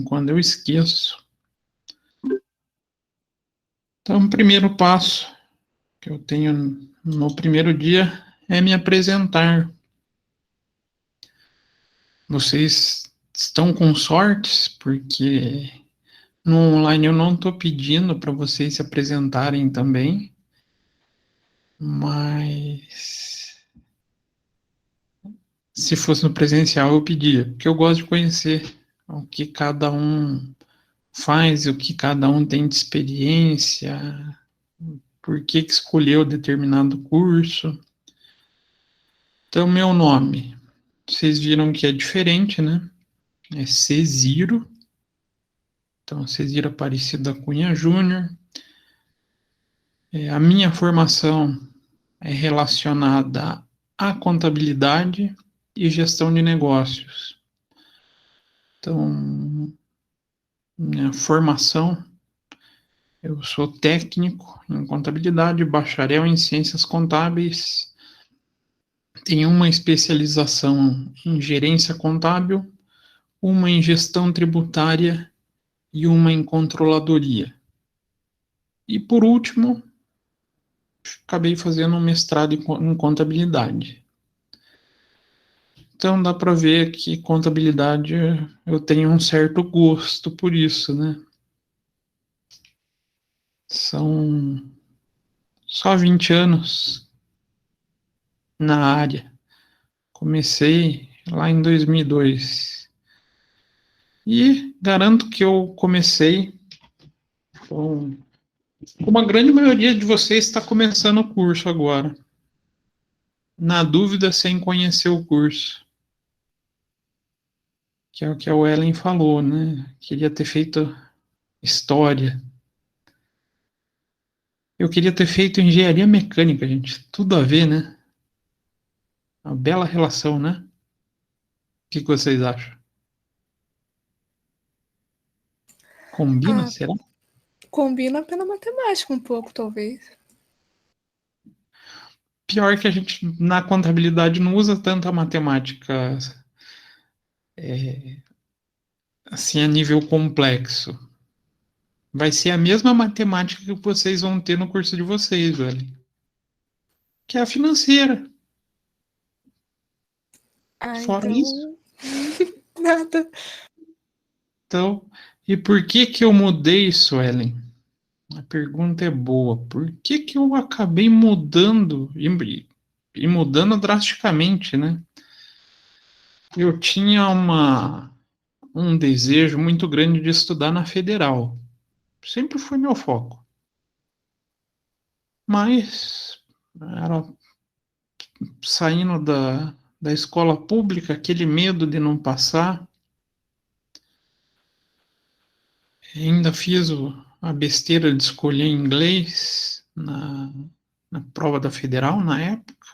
quando eu esqueço. Então, o primeiro passo que eu tenho no primeiro dia é me apresentar. Vocês estão com sorte, porque no online eu não estou pedindo para vocês se apresentarem também, mas se fosse no presencial eu pedia, porque eu gosto de conhecer o que cada um faz, o que cada um tem de experiência, por que escolheu determinado curso. Então, meu nome, vocês viram que é diferente, né? É Ceziro. Então, Ceziro Aparecido da Cunha Júnior. A minha formação é relacionada à contabilidade e gestão de negócios. Então, minha formação, eu sou técnico em contabilidade, bacharel em ciências contábeis, tenho uma especialização em gerência contábil, uma em gestão tributária e uma em controladoria. E por último, acabei fazendo um mestrado em contabilidade. Então dá para ver que contabilidade eu tenho um certo gosto por isso, né? São só 20 anos na área. Comecei lá em 2002. E garanto que eu comecei com como a grande maioria de vocês está começando o curso agora. Na dúvida, sem conhecer o curso. Que é o que a Ellen falou, né? Queria ter feito história. Eu queria ter feito engenharia mecânica, gente. Tudo a ver, né? Uma bela relação, né? O que vocês acham? Combina, Ah, será? combina pela matemática um pouco, talvez. Pior que a gente, na contabilidade, não usa tanta matemática assim a nível complexo. Vai ser a mesma matemática que vocês vão ter no curso de vocês, velho. Que é a financeira. Ah, Fora isso. então. Nada. Então, e por que que eu mudei isso, Ellen? A pergunta é boa. Por que que eu acabei mudando e mudando drasticamente, né? Eu tinha um desejo muito grande de estudar na federal. Sempre foi meu foco. Mas era saindo da escola pública, aquele medo de não passar. Ainda fiz a besteira de escolher inglês na prova da federal na época.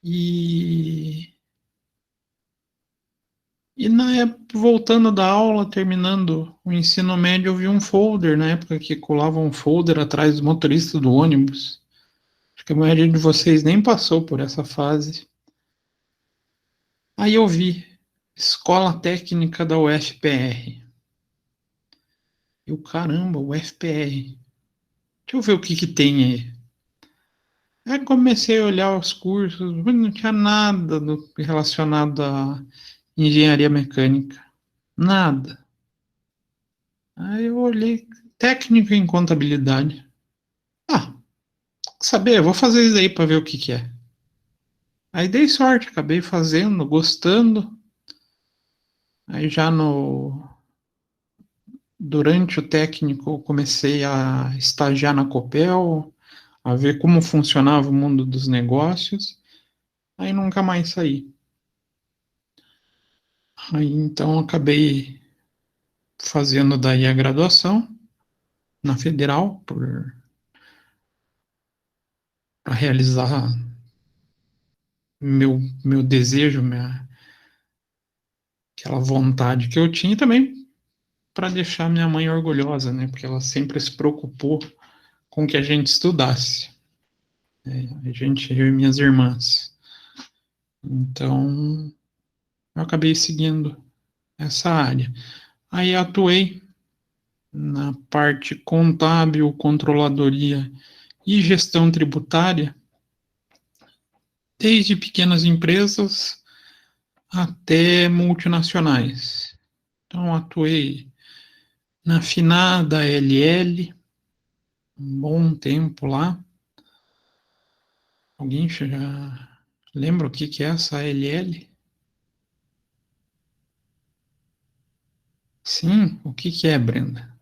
E na época, voltando da aula, terminando o ensino médio, eu vi um folder, na época que colava um folder atrás do motorista do ônibus. Acho que a maioria de vocês nem passou por essa fase. Aí eu vi Escola Técnica da UFPR. Eu, caramba, UFPR. Deixa eu ver o que que tem aí. Aí comecei a olhar os cursos, mas não tinha nada relacionado à engenharia mecânica. Nada. Aí eu olhei técnico em contabilidade. Ah, saber, vou fazer isso aí para ver o que que é. Aí dei sorte, acabei fazendo, gostando. Aí já no durante o técnico eu comecei a estagiar na Copel, a ver como funcionava o mundo dos negócios. Aí nunca mais saí. Aí então acabei fazendo daí a graduação na Federal para realizar meu desejo, aquela vontade que eu tinha e também para deixar minha mãe orgulhosa, né? Porque ela sempre se preocupou com que a gente estudasse. A gente, eu e minhas irmãs. Então, eu acabei seguindo essa área. Aí atuei na parte contábil, controladoria e gestão tributária, desde pequenas empresas até multinacionais. Então, atuei na finada LL, um bom tempo lá. Alguém já lembra o que é essa LL? Sim, o que é, Brenda?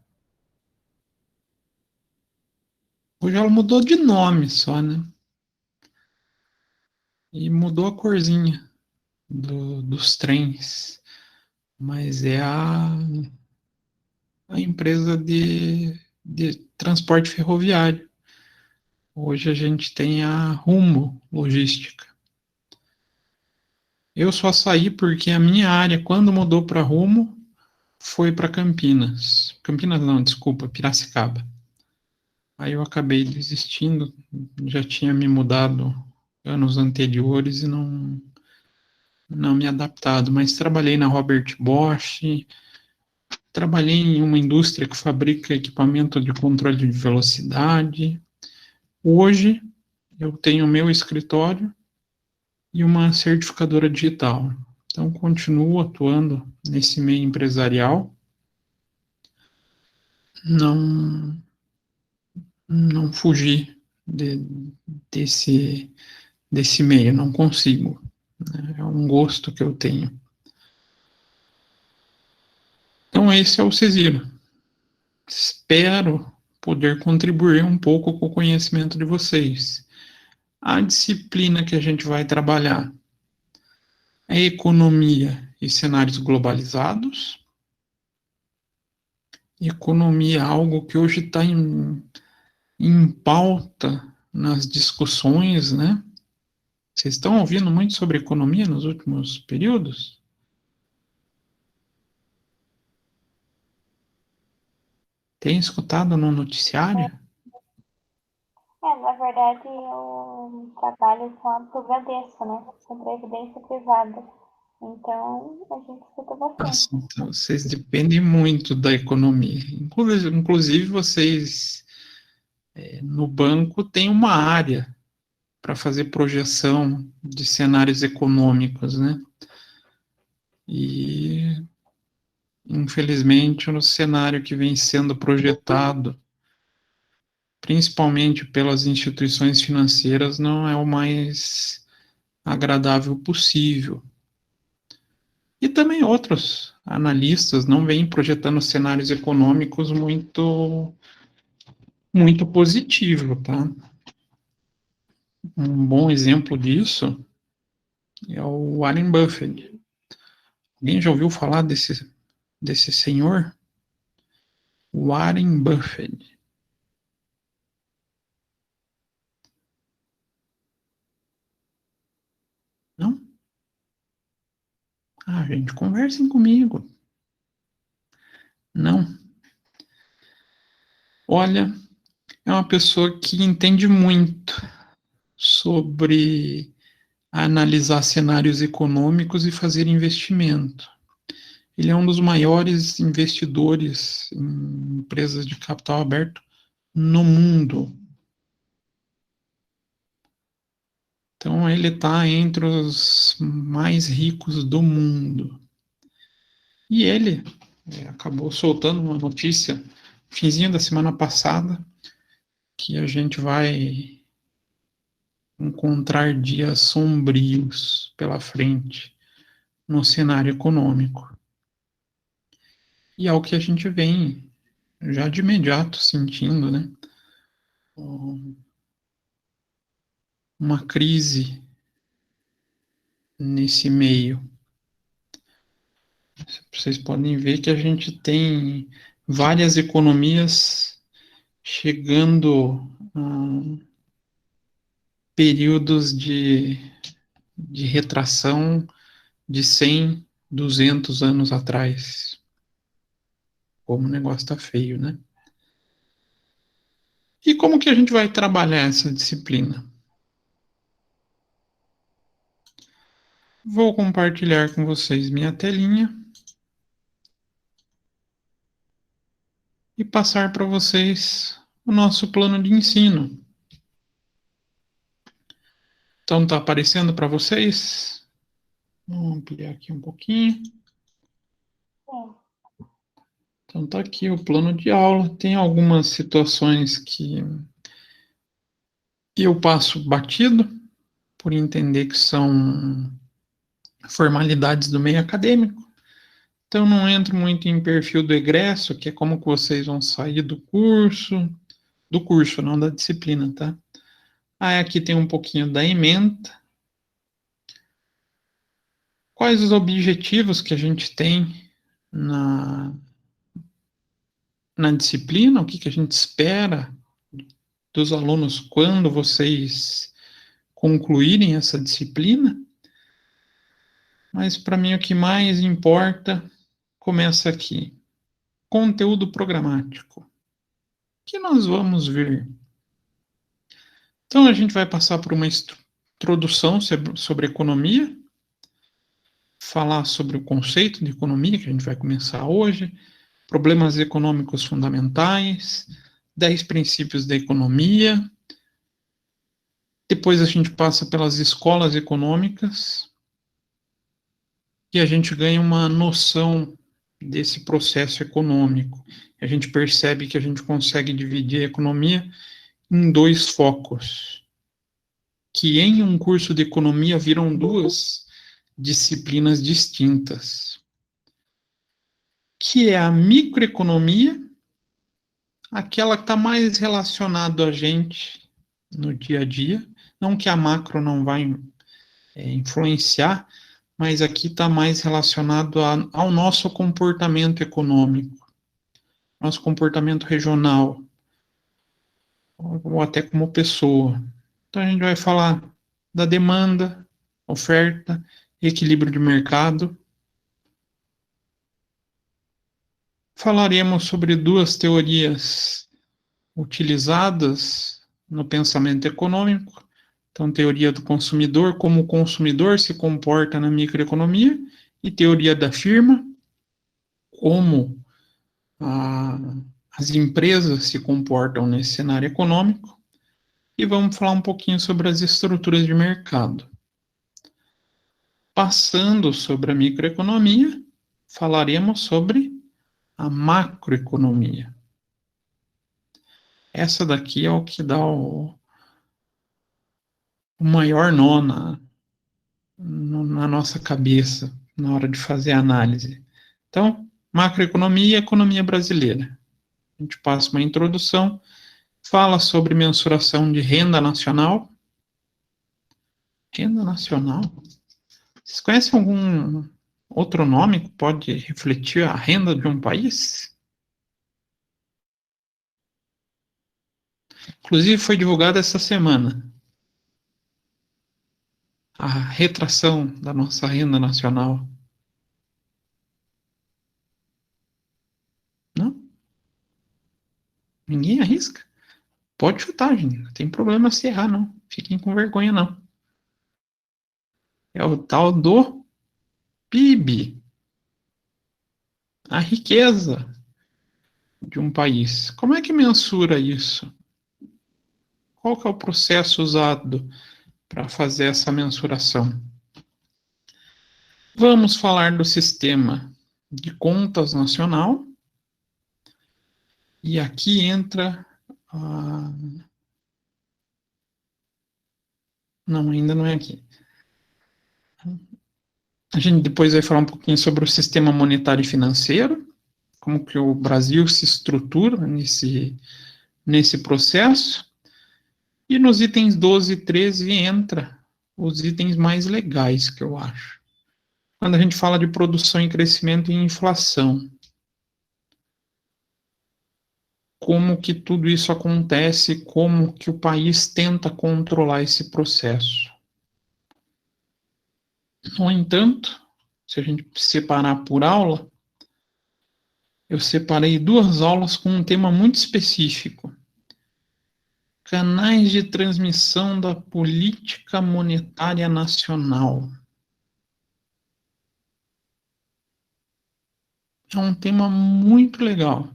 Hoje ela mudou de nome só, né? E mudou a corzinha dos trens. Mas é a empresa de transporte ferroviário. Hoje a gente tem a Rumo Logística. Eu só saí porque a minha área, quando mudou para Rumo, foi para Campinas. Campinas não, desculpa, Piracicaba. Aí eu acabei desistindo, já tinha me mudado anos anteriores e não me adaptado, mas trabalhei na Robert Bosch, trabalhei em uma indústria que fabrica equipamento de controle de velocidade. Hoje eu tenho meu escritório e uma certificadora digital. Então continuo atuando nesse meio empresarial. Não não fugi desse desse meio, não consigo. É um gosto que eu tenho. Então esse é o Cesiro. Espero poder contribuir um pouco com o conhecimento de vocês. A disciplina que a gente vai trabalhar é economia e cenários globalizados. Economia, algo que hoje está em pauta nas discussões, né? Vocês estão ouvindo muito sobre economia nos últimos períodos? Tem escutado no noticiário? Na verdade, eu trabalho com a Bradesco, né? Com previdência privada. Então, a gente escuta bastante. Nossa, então vocês dependem muito da economia. Inclusive vocês, no banco, têm uma área para fazer projeção de cenários econômicos, né? E, infelizmente, o cenário que vem sendo projetado, principalmente pelas instituições financeiras, não é o mais agradável possível. E também outros analistas não vêm projetando cenários econômicos muito positivos, tá? Um bom exemplo disso é o Warren Buffett. Alguém já ouviu falar desse senhor? Warren Buffett. Não? Ah, gente, conversem comigo. Não. Olha, é uma pessoa que entende muito sobre analisar cenários econômicos e fazer investimento. Ele é um dos maiores investidores em empresas de capital aberto no mundo. Então, ele está entre os mais ricos do mundo. E ele acabou soltando uma notícia, finzinho da semana passada, que a gente vai encontrar dias sombrios pela frente no cenário econômico. E é o que a gente vem já de imediato sentindo, né? Uma crise nesse meio. Vocês podem ver que a gente tem várias economias chegando a períodos de retração de 100, 200 anos atrás. Como o negócio está feio, né? E como que a gente vai trabalhar essa disciplina? Vou compartilhar com vocês minha telinha e passar para vocês o nosso plano de ensino. Então, está aparecendo para vocês? Vamos ampliar aqui um pouquinho. Sim. Então, está aqui o plano de aula. Tem algumas situações que eu passo batido, por entender que são formalidades do meio acadêmico. Então, não entro muito em perfil do egresso, que é como que vocês vão sair do curso, não da disciplina, tá? Aí aqui tem um pouquinho da ementa. Quais os objetivos que a gente tem na disciplina? O que que a gente espera dos alunos quando vocês concluírem essa disciplina? Mas para mim o que mais importa começa aqui. Conteúdo programático. O que nós vamos ver? Então a gente vai passar por uma introdução sobre economia, falar sobre o conceito de economia, que a gente vai começar hoje, problemas econômicos fundamentais, 10 princípios da economia. Depois a gente passa pelas escolas econômicas e a gente ganha uma noção desse processo econômico. A gente percebe que a gente consegue dividir a economia em dois focos, que em um curso de economia viram duas disciplinas distintas, que é a microeconomia, aquela que está mais relacionada a gente no dia a dia, não que a macro não vai influenciar, mas aqui está mais relacionado ao nosso comportamento econômico, nosso comportamento regional, ou até como pessoa. Então a gente vai falar da demanda, oferta, equilíbrio de mercado. Falaremos sobre duas teorias utilizadas no pensamento econômico. Então, teoria do consumidor, como o consumidor se comporta na microeconomia, e teoria da firma, como as empresas se comportam nesse cenário econômico. E vamos falar um pouquinho sobre as estruturas de mercado. Passando sobre a microeconomia, falaremos sobre a macroeconomia. Essa daqui é o que dá o maior nó na nossa cabeça na hora de fazer a análise. Então, macroeconomia e economia brasileira. A gente passa uma introdução, fala sobre mensuração de renda nacional. Renda nacional? Vocês conhecem algum outro nome que pode refletir a renda de um país? Inclusive, foi divulgado essa semana a retração da nossa renda nacional. Não? Ninguém arrisca? Pode chutar, gente. Não tem problema se errar, não. Fiquem com vergonha, não. É o tal do PIB. A riqueza de um país. Como é que mensura isso? Qual que é o processo usado para fazer essa mensuração? Vamos falar do sistema de contas nacional. E aqui entra a... Não, ainda não é aqui. A gente depois vai falar um pouquinho sobre o sistema monetário e financeiro, como que o Brasil se estrutura nesse processo. E nos itens 12 e 13 entra os itens mais legais, que eu acho. Quando a gente fala de produção e crescimento e inflação. Como que tudo isso acontece, como que o país tenta controlar esse processo. No entanto, se a gente separar por aula, eu separei duas aulas com um tema muito específico. Canais de transmissão da política monetária nacional. É um tema muito legal.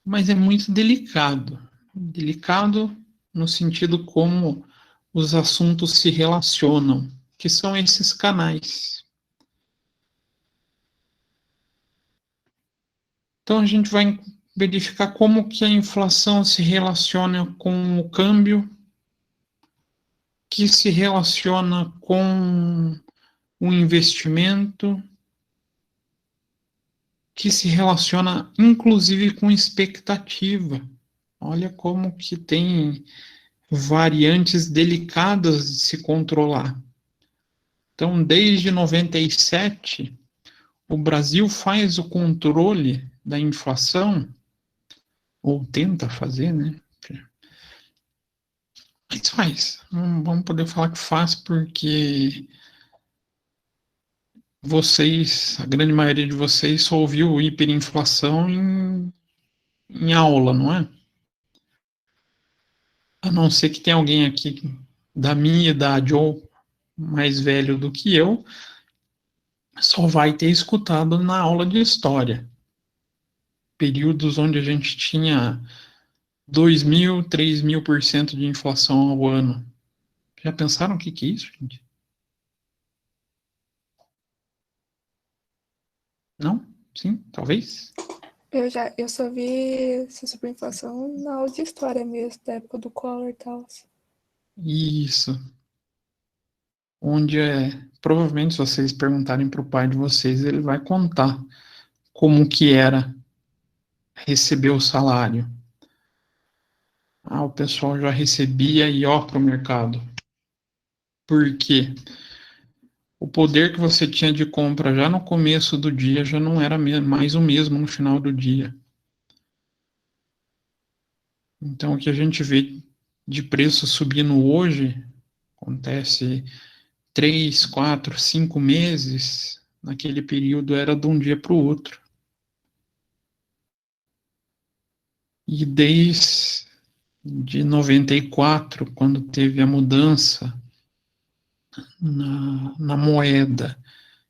mas é muito delicado. Delicado no sentido como os assuntos se relacionam, que são esses canais. Então a gente vai verificar como que a inflação se relaciona com o câmbio, que se relaciona com o investimento, que se relaciona inclusive com expectativa. Olha como que tem variantes delicadas de se controlar. Então, desde 97, o Brasil faz o controle da inflação, ou tenta fazer, né? Mas faz. Não vamos poder falar que faz porque vocês, a grande maioria de vocês, só ouviu hiperinflação em aula, não é? A não ser que tenha alguém aqui da minha idade ou mais velho do que eu, só vai ter escutado na aula de história. Períodos onde a gente tinha 2.000, 3.000% de inflação ao ano. Já pensaram o que é isso, gente? Não? Sim? Talvez? Eu só vi essa superinflação na aula de história mesmo, da época do Collor e tal. Isso. Onde provavelmente, se vocês perguntarem para o pai de vocês, ele vai contar como que era receber o salário. O pessoal já recebia e ó para o mercado. Por quê? O poder que você tinha de compra já no começo do dia já não era mais o mesmo no final do dia. Então, o que a gente vê de preço subindo hoje, acontece 3, 4, 5 meses, naquele período era de um dia para o outro. E desde 94, quando teve a mudança na moeda,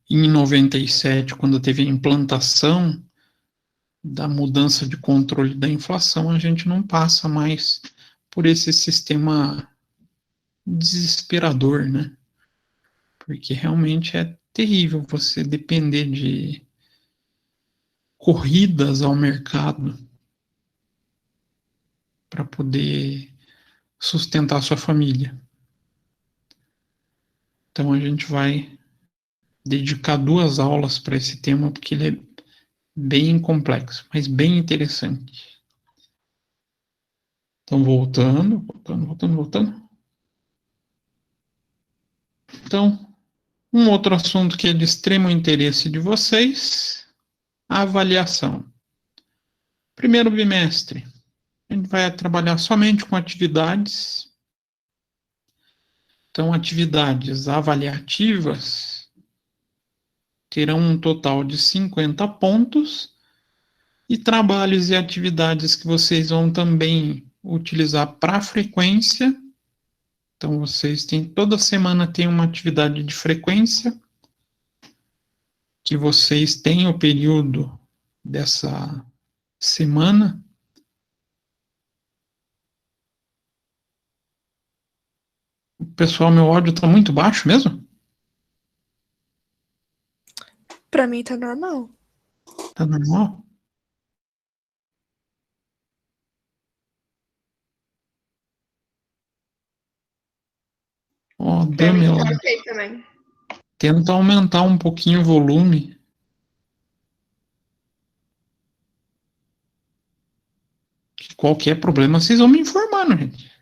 e em 97, quando teve a implantação da mudança de controle da inflação, a gente não passa mais por esse sistema desesperador, né? Porque realmente é terrível você depender de corridas ao mercado para poder sustentar sua família. Então a gente vai dedicar 2 aulas para esse tema porque ele é bem complexo, mas bem interessante. Então voltando. Então, um outro assunto que é de extremo interesse de vocês, a avaliação. Primeiro bimestre, a gente vai trabalhar somente com atividades. Então, atividades avaliativas terão um total de 50 pontos e trabalhos e atividades que vocês vão também utilizar para frequência. Então, vocês têm, toda semana tem uma atividade de frequência, que vocês têm o período dessa semana. Pessoal, meu áudio está muito baixo mesmo? Pra mim tá normal. Tá normal? Ó, Pra mim Dami, tá ok também. tenta aumentar um pouquinho o volume. Que qualquer problema, vocês vão me informando, gente.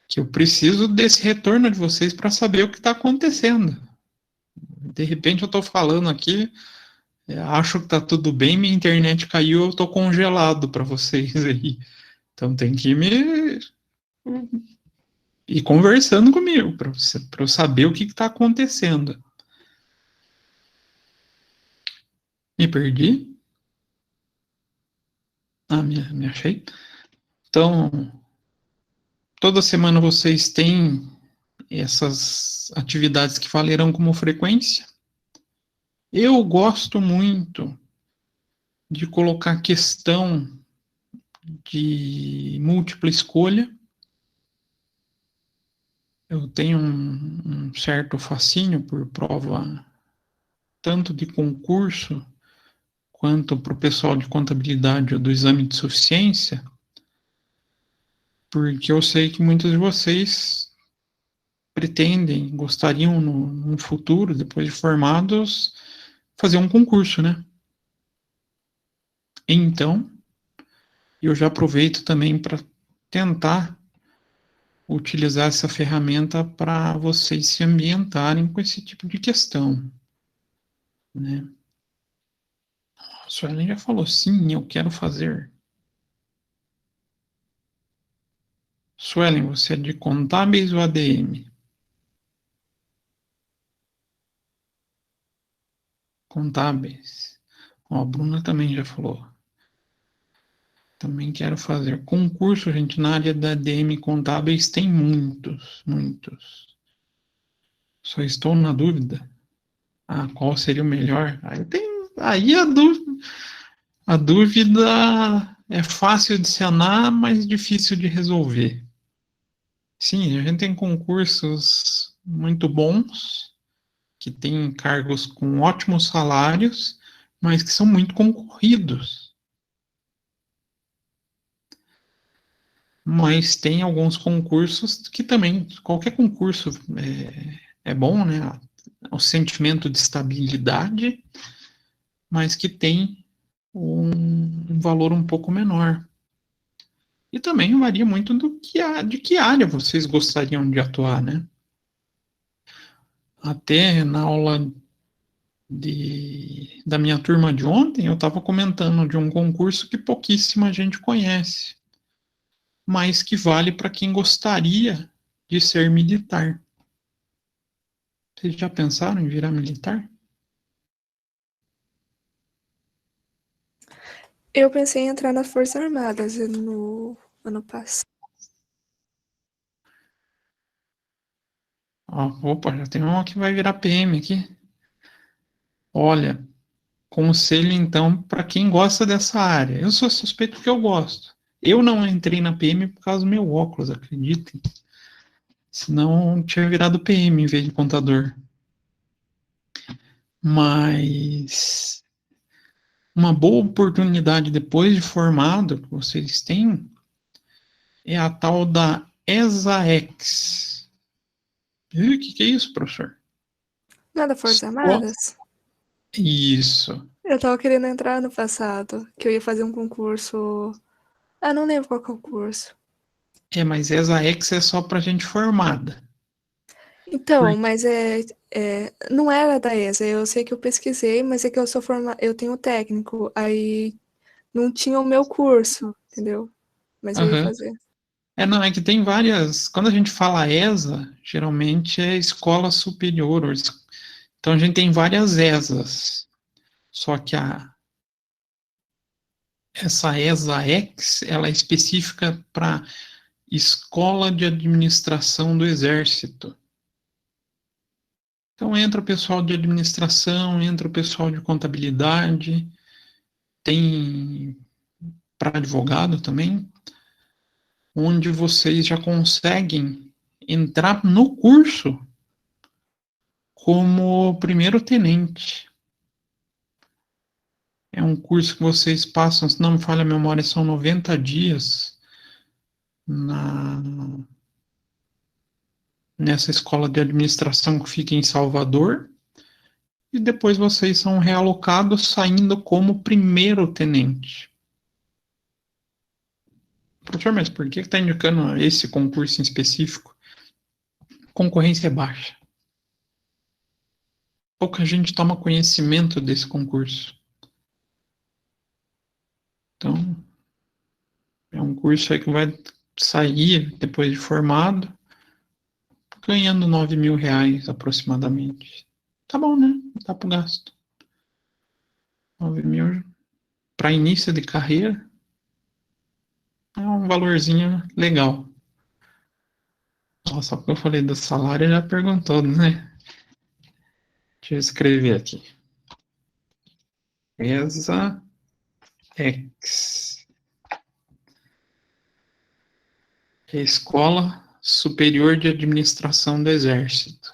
Que eu preciso desse retorno de vocês para saber o que está acontecendo. De repente eu estou falando aqui, acho que está tudo bem, minha internet caiu, eu estou congelado para vocês aí. Então tem que me ir conversando comigo para eu saber o que está acontecendo. Me perdi? Me achei. Então, toda semana vocês têm essas atividades que valerão como frequência. Eu gosto muito de colocar questão de múltipla escolha. Eu tenho um certo fascínio por prova, tanto de concurso, quanto para o pessoal de contabilidade ou do exame de suficiência, porque eu sei que muitos de vocês pretendem, gostariam no futuro, depois de formados, fazer um concurso, né? Então, eu já aproveito também para tentar utilizar essa ferramenta para vocês se ambientarem com esse tipo de questão, né? A Suelen já falou, sim, eu quero fazer. Suelen, você é de contábeis ou ADM? Contábeis. Ó, a Bruna também já falou. Também quero fazer. Concurso, gente, na área da ADM contábeis tem muitos, muitos. Só estou na dúvida. Ah, qual seria o melhor? Aí a dúvida é fácil de sanar, mas difícil de resolver. Sim, a gente tem concursos muito bons, que têm cargos com ótimos salários, mas que são muito concorridos. Mas tem alguns concursos que também, qualquer concurso é bom, né? O sentimento de estabilidade, mas que tem um valor um pouco menor. E também varia muito de que área vocês gostariam de atuar, né? Até na aula da minha turma de ontem, eu estava comentando de um concurso que pouquíssima gente conhece, mas que vale para quem gostaria de ser militar. Vocês já pensaram em virar militar? Eu pensei em entrar nas Forças Armadas no ano passado. Opa, já tem uma que vai virar PM aqui. Olha, conselho então para quem gosta dessa área. Eu sou suspeito que eu gosto. Eu não entrei na PM por causa do meu óculos, acreditem. Senão tinha virado PM em vez de contador. Mas uma boa oportunidade depois de formado que vocês têm é a tal da ESAEX. O que é isso, professor? Nada Forças Armadas? Isso. Eu tava querendo entrar no passado, que eu ia fazer um concurso. Ah, não lembro qual que é o curso. Mas ESAEX é só para gente formada. Então, mas não era da ESA, eu sei que eu pesquisei, mas é que eu tenho técnico, aí não tinha o meu curso, entendeu? Mas eu ia Uhum. fazer. Não, é que tem várias. Quando a gente fala ESA, geralmente é escola superior. Então a gente tem várias ESAs. Só que essa ESA-X, ela é específica para Escola de Administração do Exército. Então entra o pessoal de administração, entra o pessoal de contabilidade, tem para advogado também, onde vocês já conseguem entrar no curso como primeiro tenente. É um curso que vocês passam, se não me falha a memória, são 90 dias na, nessa escola de administração que fica em Salvador, e depois vocês são realocados saindo como primeiro tenente. Professor, mas por que está indicando esse concurso em específico? Concorrência é baixa. Pouca gente toma conhecimento desse concurso. Então, é um curso aí que vai sair depois de formado, ganhando R$ 9.000 aproximadamente. Tá bom, né? Dá pro gasto. 9.000 para início de carreira é um valorzinho legal. Nossa, só porque eu falei do salário já perguntou, né? Deixa eu escrever aqui. ESA X. É a Escola Superior de Administração do Exército.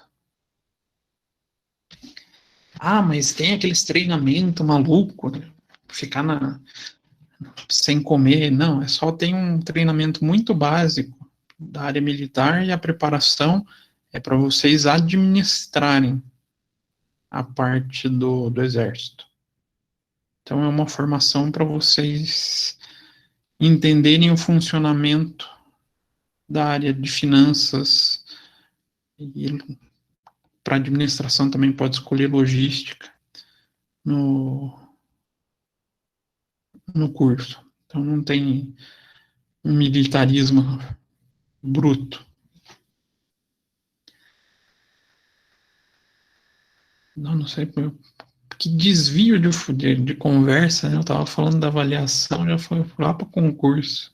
Ah, mas tem aqueles treinamentos maluco, né? Ficar sem comer. Não, é só tem um treinamento muito básico da área militar e a preparação é para vocês administrarem a parte do Exército. Então, é uma formação para vocês entenderem o funcionamento da área de finanças e para administração também pode escolher logística no curso. Então, não tem um militarismo bruto. Não sei que desvio de conversa, né? Eu estava falando da avaliação, já foi lá para o concurso.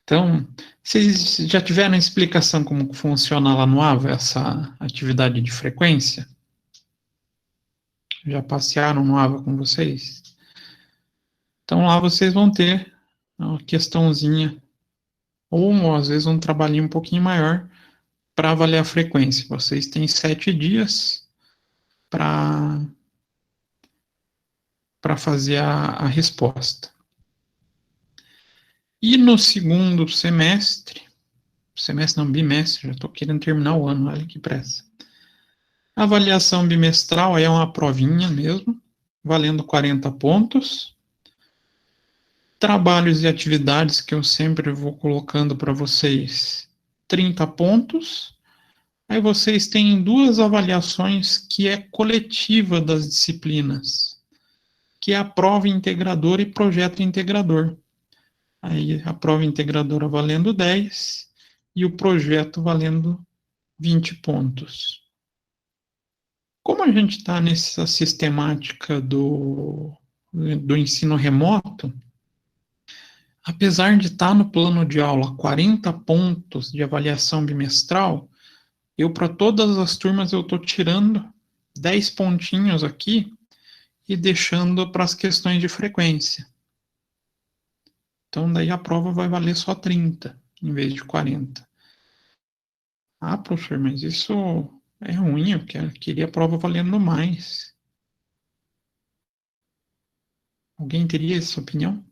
Então, vocês já tiveram explicação como funciona lá no AVA, essa atividade de frequência? Já passearam no AVA com vocês? Então, lá vocês vão ter uma questãozinha, ou às vezes um trabalhinho um pouquinho maior, para avaliar a frequência. Vocês têm 7 dias para fazer a resposta. E no segundo semestre não, bimestre, já estou querendo terminar o ano, olha que pressa. A avaliação bimestral é uma provinha mesmo, valendo 40 pontos. Trabalhos e atividades que eu sempre vou colocando para vocês, 30 pontos. Aí vocês têm 2 avaliações que é coletiva das disciplinas, que é a prova integradora e projeto integrador. Aí a prova integradora valendo 10 e o projeto valendo 20 pontos. Como a gente está nessa sistemática do ensino remoto, apesar de estar no plano de aula 40 pontos de avaliação bimestral, eu para todas as turmas eu estou tirando 10 pontinhos aqui e deixando para as questões de frequência. Então, daí a prova vai valer só 30, em vez de 40. Ah, professor, mas isso é ruim, eu queria a prova valendo mais. Alguém teria essa opinião?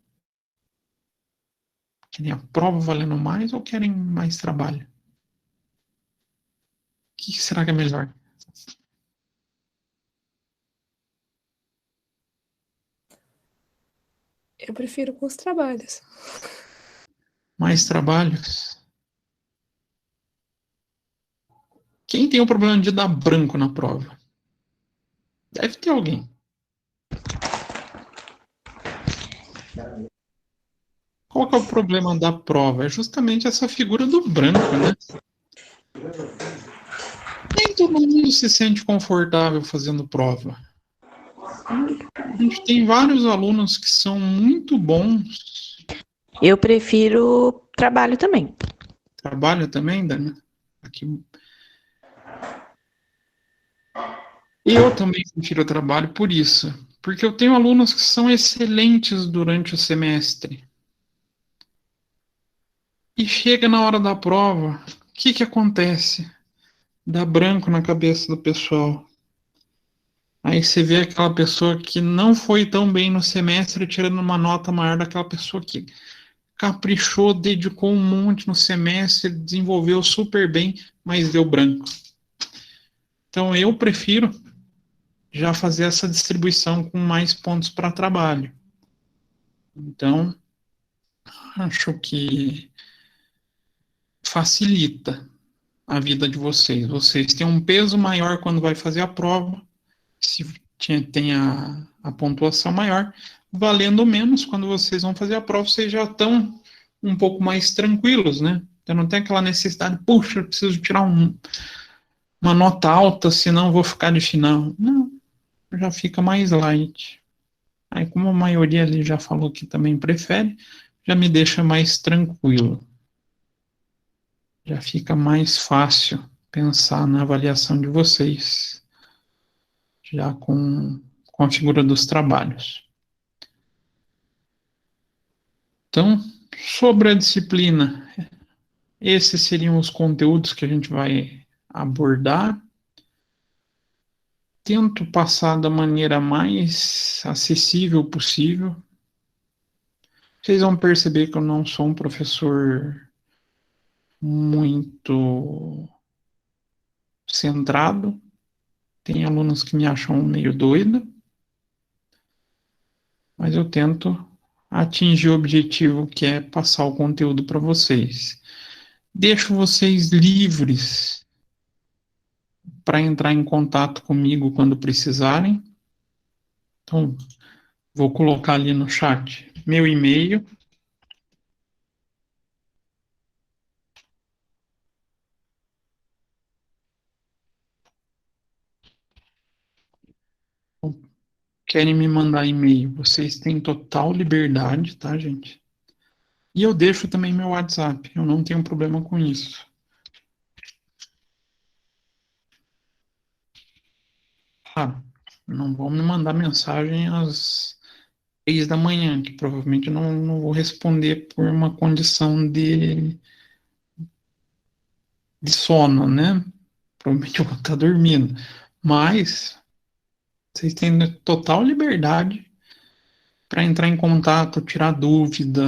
Querem a prova valendo mais ou querem mais trabalho? O que será que é melhor? Eu prefiro com os trabalhos. Mais trabalhos? Quem tem o problema de dar branco na prova? Deve ter alguém. Qual que é o problema da prova? É justamente essa figura do branco, né? Nem todo mundo se sente confortável fazendo prova. A gente tem vários alunos que são muito bons. Eu prefiro trabalho também. Trabalho também, Dani? Aqui. Eu também prefiro o trabalho por isso. Porque eu tenho alunos que são excelentes durante o semestre. E chega na hora da prova, o que acontece? Dá branco na cabeça do pessoal. Aí você vê aquela pessoa que não foi tão bem no semestre tirando uma nota maior daquela pessoa que caprichou, dedicou um monte no semestre, desenvolveu super bem, mas deu branco. Então eu prefiro já fazer essa distribuição com mais pontos para trabalho. Então, acho que facilita a vida de vocês. Vocês têm um peso maior quando vai fazer a prova, se tem a pontuação maior, valendo menos quando vocês vão fazer a prova, vocês já estão um pouco mais tranquilos, né? Então não tem aquela necessidade, puxa, eu preciso tirar uma nota alta, senão eu vou ficar de final. Não, já fica mais light. Aí, como a maioria ali já falou que também prefere, já me deixa mais tranquilo. Já fica mais fácil pensar na avaliação de vocês, já com a figura dos trabalhos. Então, Sobre a disciplina, esses seriam os conteúdos que a gente vai abordar. Tento passar da maneira mais acessível possível. Vocês vão perceber que eu não sou um professor muito centrado. Tem alunos que me acham meio doido, mas eu tento atingir o objetivo que é passar o conteúdo para vocês. Deixo vocês livres para entrar em contato comigo quando precisarem. Então, vou colocar ali no chat meu e-mail. Querem me mandar e-mail, vocês têm total liberdade, tá, gente? E eu deixo também meu WhatsApp, eu não tenho problema com isso. Ah, não vão me mandar mensagem às 3 da manhã, que provavelmente eu não vou responder por uma condição de sono, né? Provavelmente eu vou estar dormindo. Mas vocês têm total liberdade para entrar em contato, tirar dúvida,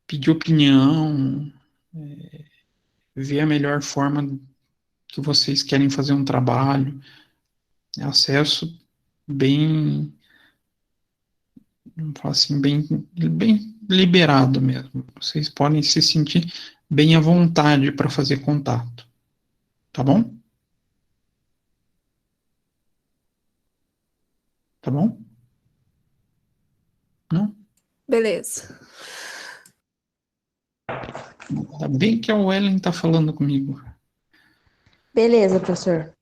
pedir opinião, ver a melhor forma que vocês querem fazer um trabalho. É acesso bem, vamos falar assim, bem liberado mesmo. Vocês podem se sentir bem à vontade para fazer contato, tá bom? Tá bom? Não? Beleza. Ainda bem que a Wellen está falando comigo. Beleza, professor.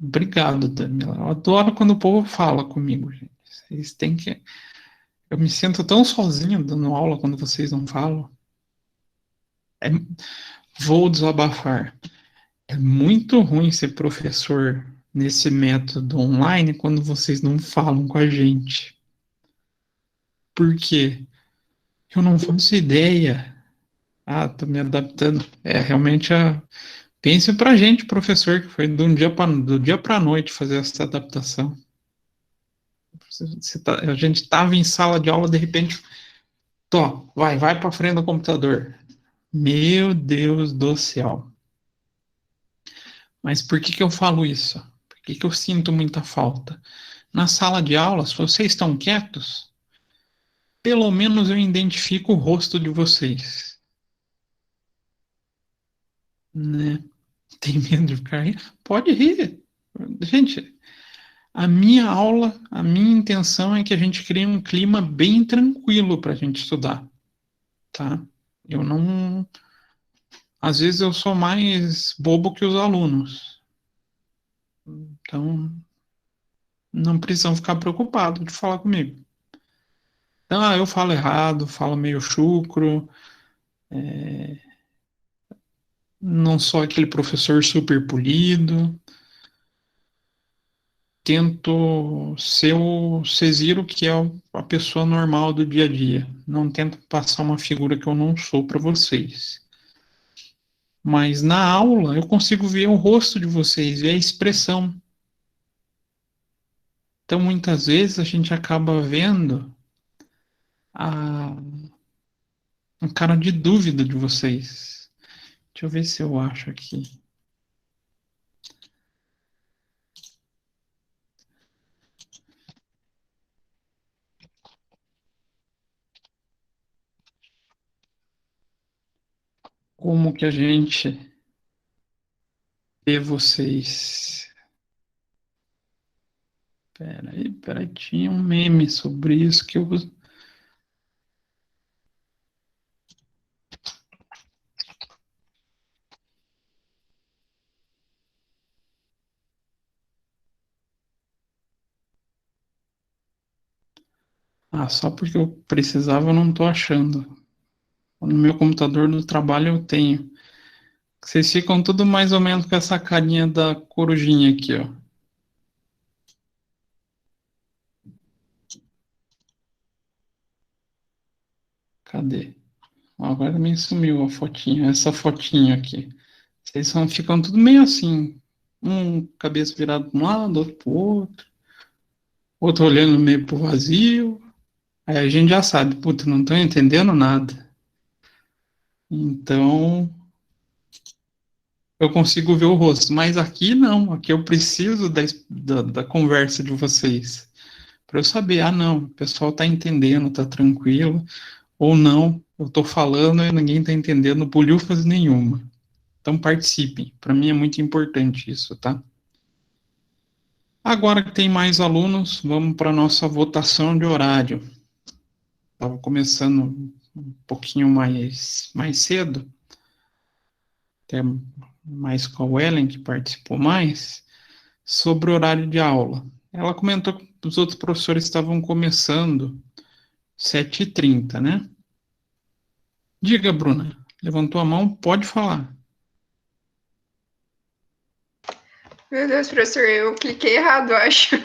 Obrigado, Daniela. Eu adoro quando o povo fala comigo, gente. Vocês têm que. Eu me sinto tão sozinho dando aula quando vocês não falam. É... Vou desabafar. É muito ruim ser professor nesse método online quando vocês não falam com a gente. Por quê? Eu não faço ideia. Ah, tô me adaptando. É realmente a. Pense pra gente, professor, que foi do dia para a noite fazer essa adaptação. A gente estava em sala de aula, de repente, tô, vai para frente do computador. Meu Deus do céu. Mas por que que eu falo isso? Por que que eu sinto muita falta? Na sala de aula, se vocês estão quietos, pelo menos eu identifico o rosto de vocês, né? Tem medo de ficar rindo? Pode rir. Gente, a minha aula, a minha intenção é que a gente crie um clima bem tranquilo para a gente estudar, tá? Eu não. Às vezes eu sou mais bobo que os alunos. Então, não precisam ficar preocupados de falar comigo. Então, eu falo errado, falo meio chucro, não sou aquele professor super polido. Tento ser o Cesiro, que é a pessoa normal do dia a dia. Não tento passar uma figura que eu não sou para vocês. Mas na aula eu consigo ver o rosto de vocês, ver a expressão. Então muitas vezes a gente acaba vendo a cara de dúvida de vocês. Deixa eu ver se eu acho aqui. Como que a gente vê vocês? Peraí, tinha um meme sobre isso que eu. Ah, só porque eu precisava, eu não estou achando. No meu computador do trabalho eu tenho. Vocês ficam tudo mais ou menos com essa carinha da corujinha aqui, ó. Cadê? Agora também sumiu a fotinha, essa fotinha aqui. Vocês ficam tudo meio assim, um cabeça virada para um lado, outro para o outro olhando meio pro vazio. Aí a gente já sabe, puta, não tô entendendo nada. Então, eu consigo ver o rosto, mas aqui não, aqui eu preciso da conversa de vocês, para eu saber, ah, não, o pessoal tá entendendo, tá tranquilo, ou não, eu tô falando e ninguém tá entendendo bolhufas nenhuma. Então participem, para mim é muito importante isso, tá? Agora que tem mais alunos, vamos para a nossa votação de horário. Estava começando um pouquinho mais cedo, até mais com a Ellen, que participou mais, sobre o horário de aula. Ela comentou que os outros professores estavam começando 7h30, né? Diga, Bruna. Levantou a mão, pode falar. Meu Deus, professor, eu cliquei errado, eu acho.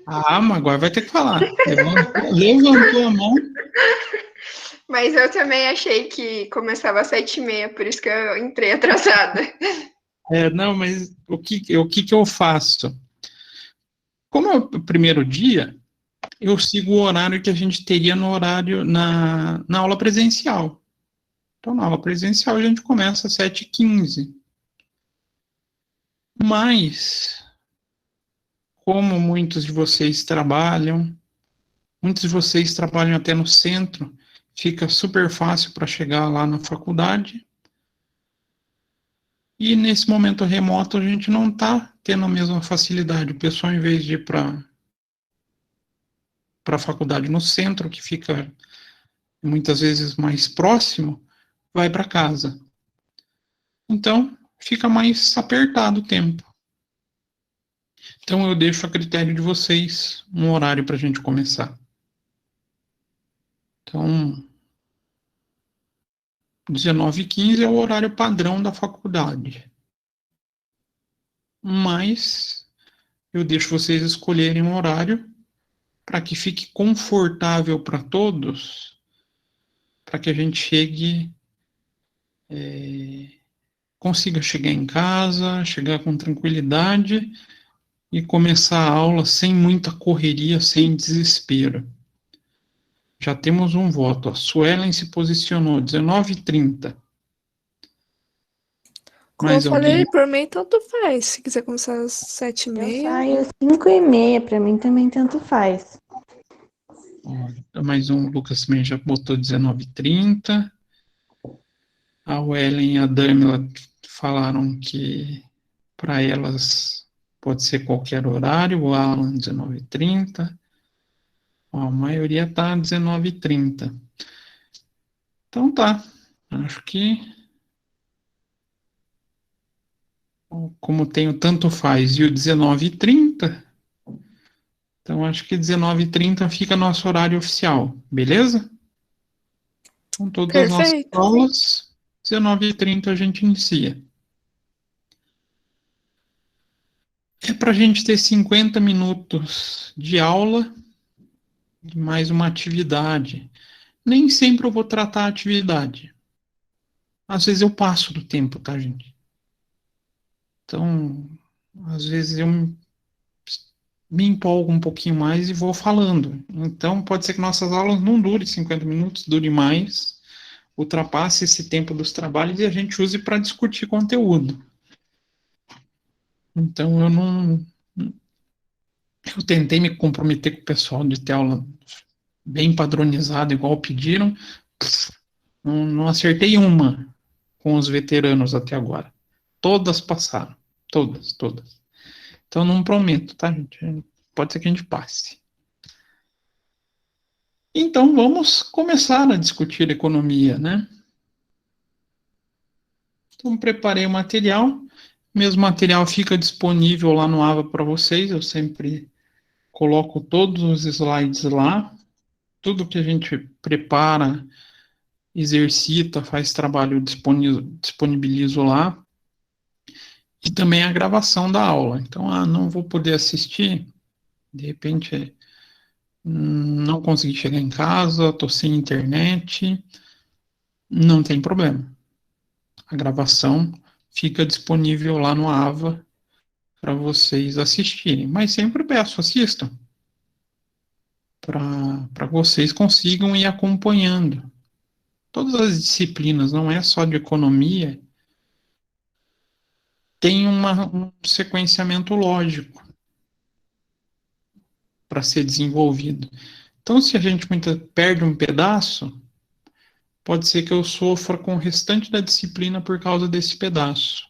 Ah, mas agora vai ter que falar. Levantou a mão. Mas eu também achei que começava às 7h30, por isso que eu entrei atrasada. Não, mas o que eu faço? Como é o primeiro dia, eu sigo o horário que a gente teria no horário na aula presencial. Então, na aula presencial, a gente começa às 7h15. Mas, como muitos de vocês trabalham até no centro, fica super fácil para chegar lá na faculdade. E nesse momento remoto, a gente não está tendo a mesma facilidade. O pessoal, em vez de ir para a faculdade no centro, que fica muitas vezes mais próximo, vai para casa. Então, fica mais apertado o tempo. Então, eu deixo a critério de vocês um horário para a gente começar. Então, 19h15 é o horário padrão da faculdade. Mas, eu deixo vocês escolherem um horário para que fique confortável para todos, para que a gente consiga chegar em casa, chegar com tranquilidade e começar a aula sem muita correria, sem desespero. Já temos um voto. A Suelen se posicionou, 19h30. Como eu falei, por mim tanto faz. Se quiser começar às 7h30. Eu saio às 5h30, pra mim também tanto faz. Mais um, o Lucas também já botou 19h30. A Wellen e a Dâmila falaram que para elas pode ser qualquer horário. O Alan, 19h30. A maioria está 19h30. Então tá. Acho que, como tem o tanto faz e o 19h30, então acho que 19h30 fica nosso horário oficial, beleza? Com todas as nossas aulas, 19h30 a gente inicia. É para a gente ter 50 minutos de aula e mais uma atividade. Nem sempre eu vou tratar a atividade. Às vezes eu passo do tempo, tá, gente? Então, às vezes eu me empolgo um pouquinho mais e vou falando. Então, pode ser que nossas aulas não durem 50 minutos, dure mais, ultrapasse esse tempo dos trabalhos e a gente use para discutir conteúdo. Então, eu tentei me comprometer com o pessoal de ter aula bem padronizada, igual pediram. Não acertei uma com os veteranos até agora. Todas passaram. Todas. Então, não prometo, tá, gente? Pode ser que a gente passe. Então, vamos começar a discutir economia, né? Então, preparei o material. O mesmo material fica disponível lá no Ava para vocês. Eu sempre coloco todos os slides lá. Tudo que a gente prepara, exercita, faz trabalho, disponibilizo lá. E também a gravação da aula. Então, não vou poder assistir. De repente, não consegui chegar em casa, estou sem internet. Não tem problema. A gravação fica disponível lá no AVA para vocês assistirem. Mas sempre peço, assistam. Para vocês consigam ir acompanhando. Todas as disciplinas, não é só de economia, tem um sequenciamento lógico para ser desenvolvido. Então, se a gente perde um pedaço, pode ser que eu sofra com o restante da disciplina por causa desse pedaço.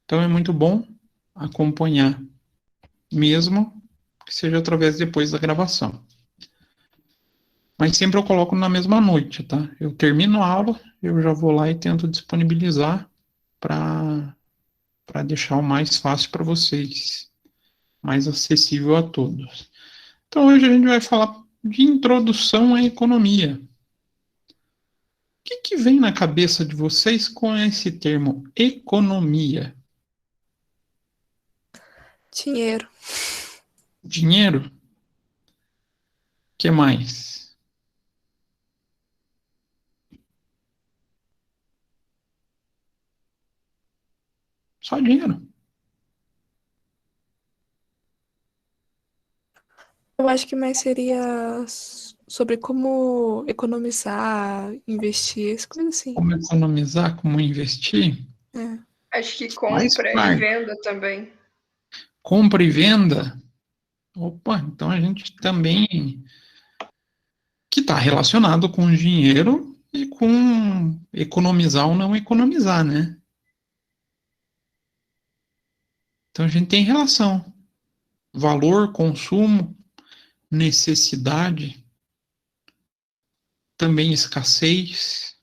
Então, é muito bom acompanhar, mesmo que seja através depois da gravação. Mas sempre eu coloco na mesma noite, tá? Eu termino a aula, eu já vou lá e tento disponibilizar para deixar o mais fácil para vocês, mais acessível a todos. Então, hoje a gente vai falar de introdução à economia. O que vem na cabeça de vocês com esse termo economia? Dinheiro. Dinheiro? O que mais? Só dinheiro. Eu acho que mais seria sobre como economizar, investir, essas coisas assim. Como economizar, como investir? É. Acho que Faz compra e parte. venda também. Compra e venda? Opa, então a gente também que está relacionado com dinheiro e com economizar ou não economizar, né? Então a gente tem relação. Valor, consumo, necessidade, também escassez.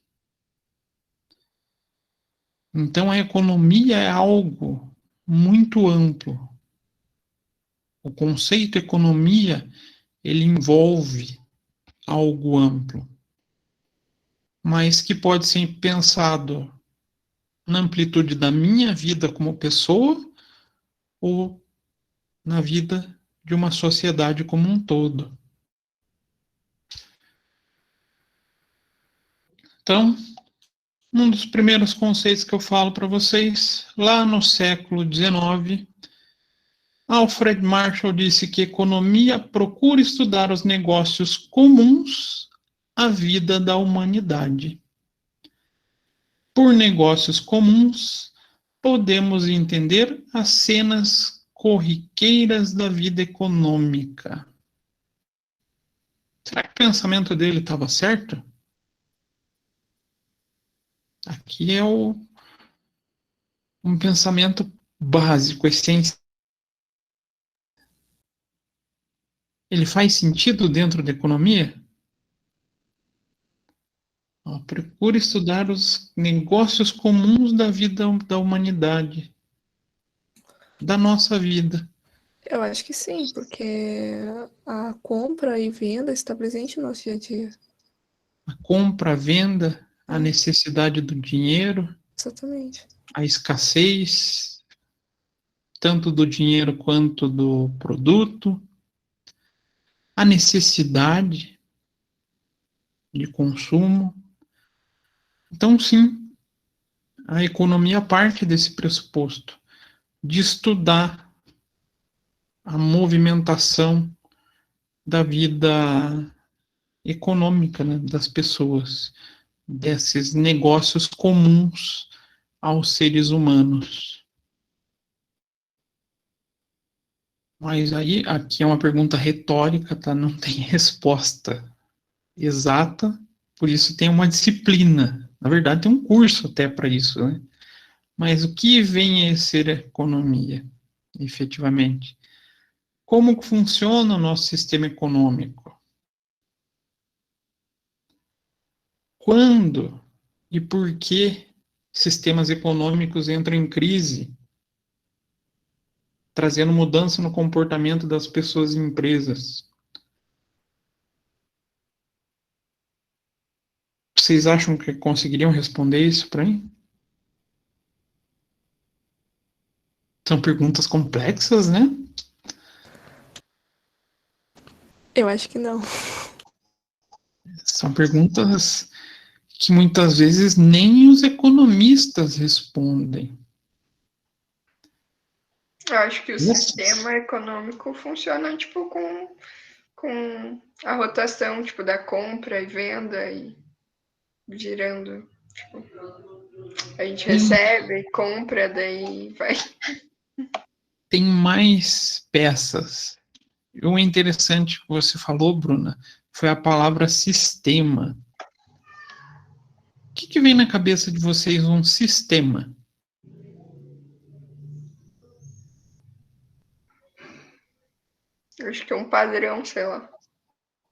Então a economia é algo muito amplo. O conceito economia, ele envolve algo amplo, mas que pode ser pensado na amplitude da minha vida como pessoa ou na vida de uma sociedade como um todo. Então, um dos primeiros conceitos que eu falo para vocês, lá no século XIX, Alfred Marshall disse que economia procura estudar os negócios comuns à vida da humanidade. Por negócios comuns, podemos entender as cenas corriqueiras da vida econômica. Será que o pensamento dele estava certo? Aqui é um pensamento básico, essencial. Ele faz sentido dentro da economia? Procure estudar os negócios comuns da vida da humanidade, da nossa vida. Eu acho que sim, porque a compra e venda está presente no nosso dia a dia. A compra, a venda, a necessidade do dinheiro, Exatamente. a escassez, tanto do dinheiro quanto do produto, a necessidade de consumo. Então, sim, a economia parte desse pressuposto de estudar a movimentação da vida econômica, né, das pessoas, desses negócios comuns aos seres humanos. Mas aí, aqui é uma pergunta retórica, tá? Não tem resposta exata, por isso tem uma disciplina. Na verdade, tem um curso até para isso, né? Mas o que vem a ser a economia, efetivamente? Como funciona o nosso sistema econômico? Quando e por que sistemas econômicos entram em crise, trazendo mudança no comportamento das pessoas e empresas? Vocês acham que conseguiriam responder isso para mim? São perguntas complexas, né? Eu acho que não. São perguntas que muitas vezes nem os economistas respondem. Eu acho que o Nossa. sistema econômico funciona, tipo, com a rotação, tipo, da compra e venda e girando. Tipo, a gente recebe, compra, daí vai. Tem mais peças. E o interessante que você falou, Bruna, foi a palavra sistema. O que vem na cabeça de vocês um sistema? Eu acho que é um padrão, sei lá.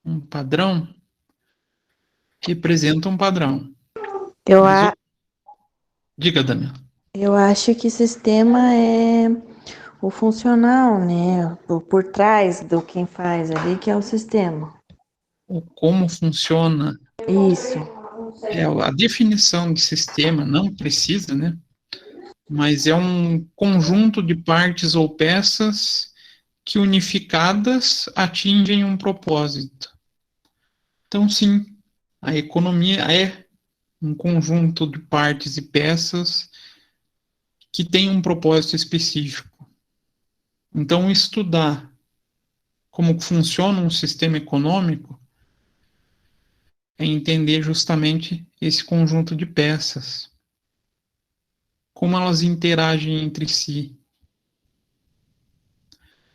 Um padrão? Representa um padrão. Eu, Mas a, diga, Daniel. eu acho que sistema é o funcional, né? Por trás do quem faz ali, que é o sistema. Como funciona. Isso. A definição de sistema não precisa, né? Mas é um conjunto de partes ou peças que unificadas atingem um propósito. Então, sim, a economia é um conjunto de partes e peças que tem um propósito específico. Então, estudar como funciona um sistema econômico é entender justamente esse conjunto de peças, como elas interagem entre si.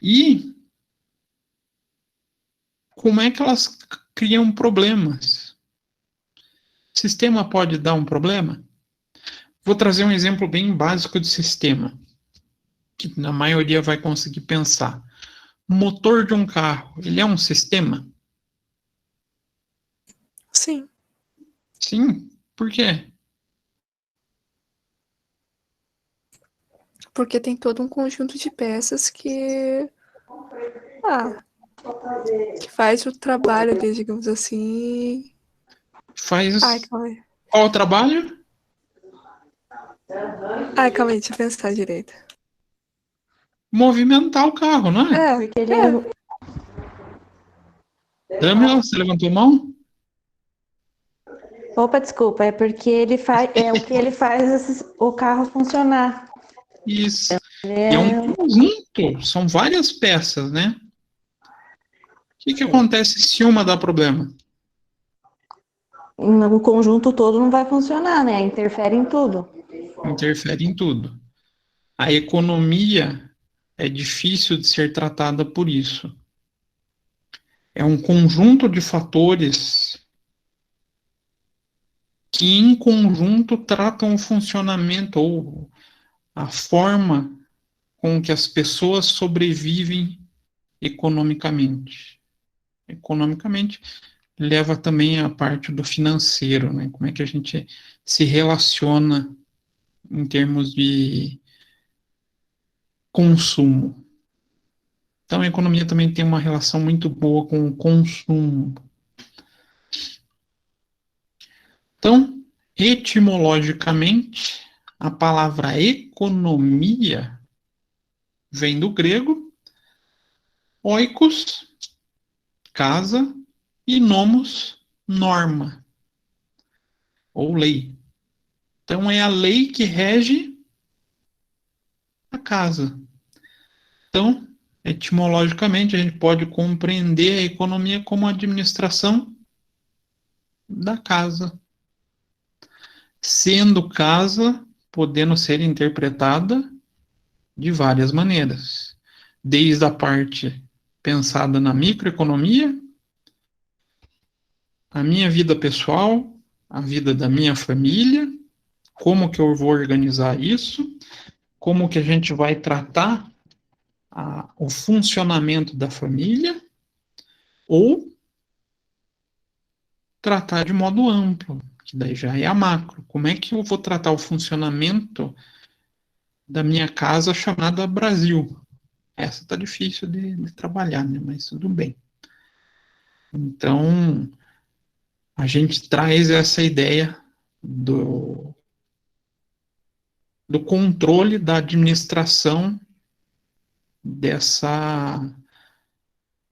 E como é que elas criam problemas. O sistema pode dar um problema? Vou trazer um exemplo bem básico de sistema, que a maioria vai conseguir pensar. O motor de um carro, ele é um sistema? Sim. Sim. Por quê? Porque tem todo um conjunto de peças ah, que faz o trabalho dele, digamos assim. Ai, Faz calma aí. qual o trabalho? Ai, calma aí, deixa eu pensar direito. Movimentar o carro, não é? É, Porque ele Daniel, você levantou a mão? Opa, desculpa, é porque ele faz, é o que ele faz o carro funcionar. Isso. E é um É, conjunto, são várias peças, né? O que acontece se uma dá problema? o conjunto todo não vai funcionar, né? Interfere em tudo. Interfere em tudo. A economia é difícil de ser tratada por isso. É um conjunto de fatores que, em conjunto, tratam o funcionamento ou a forma com que as pessoas sobrevivem economicamente. Economicamente, leva também a parte do financeiro, né? Como é que a gente se relaciona em termos de consumo. Então, a economia também tem uma relação muito boa com o consumo. Então, etimologicamente, a palavra economia vem do grego oikos, casa, e nomos, norma, ou lei. Então, é a lei que rege a casa. Então, etimologicamente, a gente pode compreender a economia como a administração da casa, sendo casa podendo ser interpretada de várias maneiras, desde a parte pensada na microeconomia, a minha vida pessoal, a vida da minha família, como que eu vou organizar isso, como que a gente vai tratar o funcionamento da família, ou tratar de modo amplo, que daí já é a macro. Como é que eu vou tratar o funcionamento da minha casa chamada Brasil? Essa tá difícil de trabalhar, né? Mas tudo bem. Então, a gente traz essa ideia do controle da administração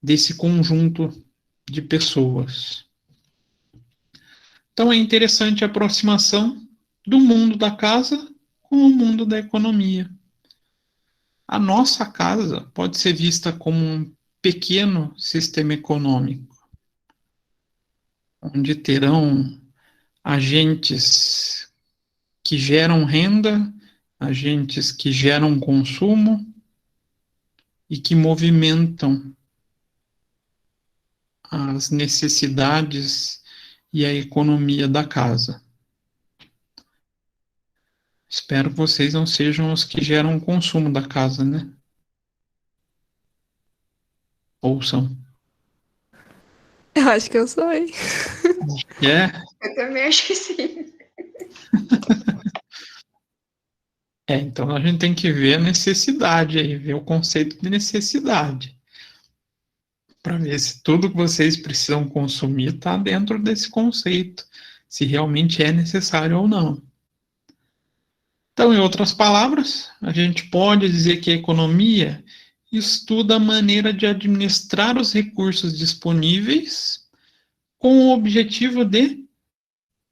desse conjunto de pessoas. Então é interessante a aproximação do mundo da casa com o mundo da economia. A nossa casa pode ser vista como um pequeno sistema econômico, onde terão agentes que geram renda, agentes que geram consumo e que movimentam as necessidades e a economia da casa. Espero que vocês não sejam os que geram o consumo da casa, né? Ou são? Eu acho que eu sou, hein? Eu também acho que sim. Então a gente tem que ver a necessidade aí, ver o conceito de necessidade. Para ver se tudo que vocês precisam consumir está dentro desse conceito, se realmente é necessário ou não. Então, em outras palavras, a gente pode dizer que a economia estuda a maneira de administrar os recursos disponíveis com o objetivo de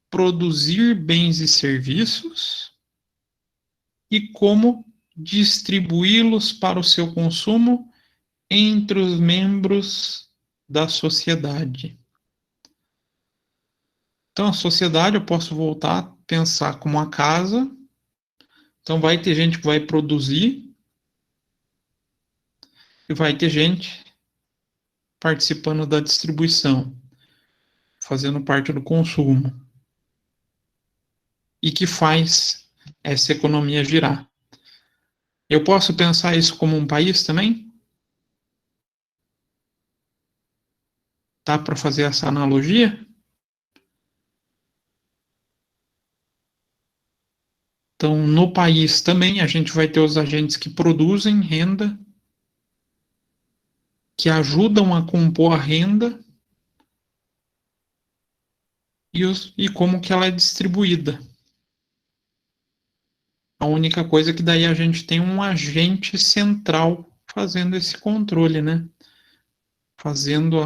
produzir bens e serviços e como distribuí-los para o seu consumo entre os membros da sociedade. Então, a sociedade eu posso voltar a pensar como uma casa. Então, vai ter gente que vai produzir e vai ter gente participando da distribuição, fazendo parte do consumo, e que faz essa economia girar. Eu posso pensar isso como um país também? Dá para fazer essa analogia? Então, no país também a gente vai ter os agentes que produzem renda, que ajudam a compor a renda e como que ela é distribuída. A única coisa é que daí a gente tem um agente central fazendo esse controle, né? Fazendo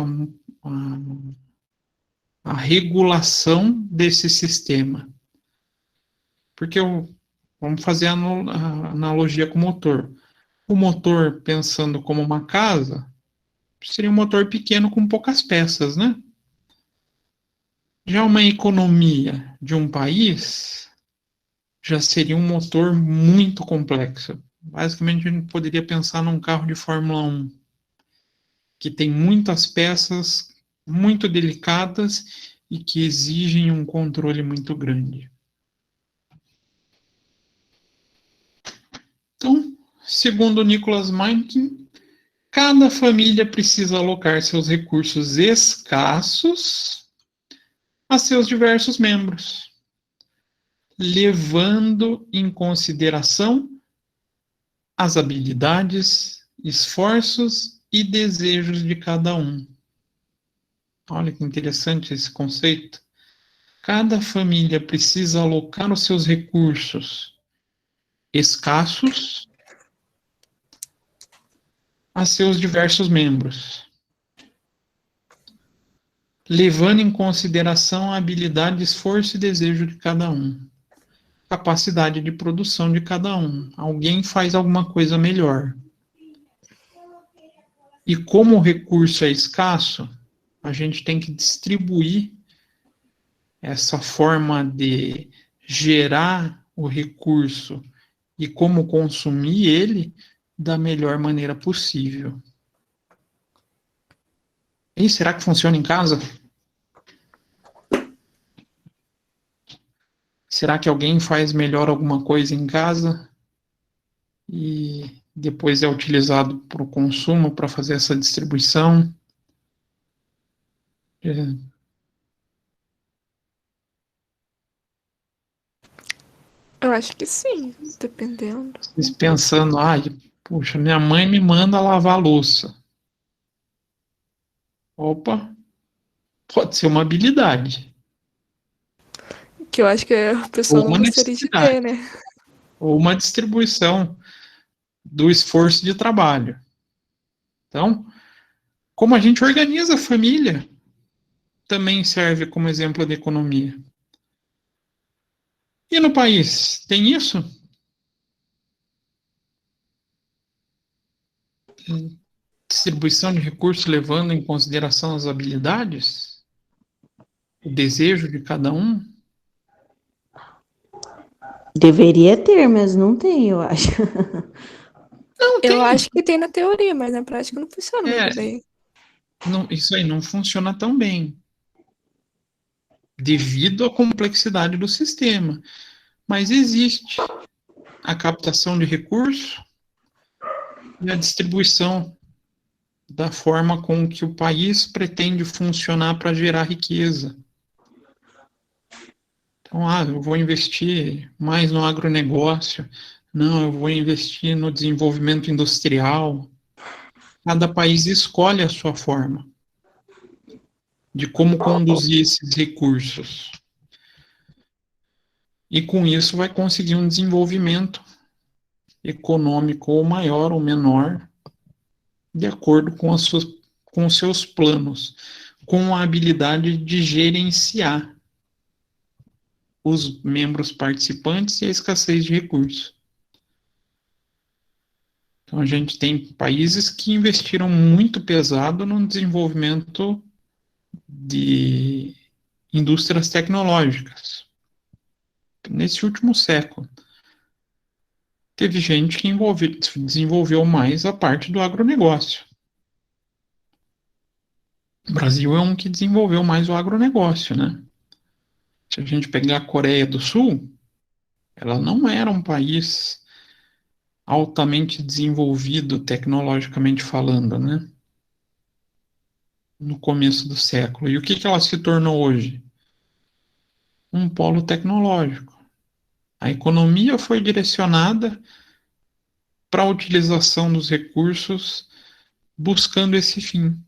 a regulação desse sistema. Porque vamos fazer a analogia com o motor. O motor, pensando como uma casa, seria um motor pequeno com poucas peças, né? Já uma economia de um país já seria um motor muito complexo. Basicamente, a gente poderia pensar num carro de Fórmula 1, que tem muitas peças muito delicadas e que exigem um controle muito grande. Então, segundo Nicholas Mencken, cada família precisa alocar seus recursos escassos a seus diversos membros, levando em consideração as habilidades, esforços e desejos de cada um. Olha que interessante esse conceito. Cada família precisa alocar os seus recursos escassos a seus diversos membros, levando em consideração a habilidade, esforço e desejo de cada um, capacidade de produção de cada um. Alguém faz alguma coisa melhor. E como o recurso é escasso, a gente tem que distribuir essa forma de gerar o recurso e como consumir ele da melhor maneira possível. E será que funciona em casa? Será que alguém faz melhor alguma coisa em casa e depois é utilizado para o consumo, para fazer essa distribuição? Eu acho que sim, dependendo. Vocês pensando, puxa, minha mãe me manda lavar a louça. Opa, pode ser uma habilidade. Que eu acho que a pessoa não gostaria de ter, né? Ou uma distribuição do esforço de trabalho. Então, como a gente organiza a família, também serve como exemplo de economia. E no país, tem isso? Distribuição de recursos levando em consideração as habilidades? O desejo de cada um? Deveria ter, mas não tem, eu acho. Não, Eu tem. acho que tem na teoria, mas na prática não funciona É, muito bem. não, isso aí não funciona tão bem, devido à complexidade do sistema. Mas existe a captação de recursos e a distribuição da forma com que o país pretende funcionar para gerar riqueza. Então, eu vou investir mais no agronegócio, não, eu vou investir no desenvolvimento industrial. Cada país escolhe a sua forma de como conduzir esses recursos. E com isso vai conseguir um desenvolvimento econômico ou maior ou menor, de acordo com com os seus planos, com a habilidade de gerenciar os membros participantes e a escassez de recursos. Então, a gente tem países que investiram muito pesado no desenvolvimento de indústrias tecnológicas. Nesse último século, teve gente que desenvolveu mais a parte do agronegócio. O Brasil é um que desenvolveu mais o agronegócio, né? Se a gente pegar a Coreia do Sul, ela não era um país altamente desenvolvido tecnologicamente falando, né? No começo do século. E o que ela se tornou hoje? Um polo tecnológico. A economia foi direcionada para a utilização dos recursos buscando esse fim.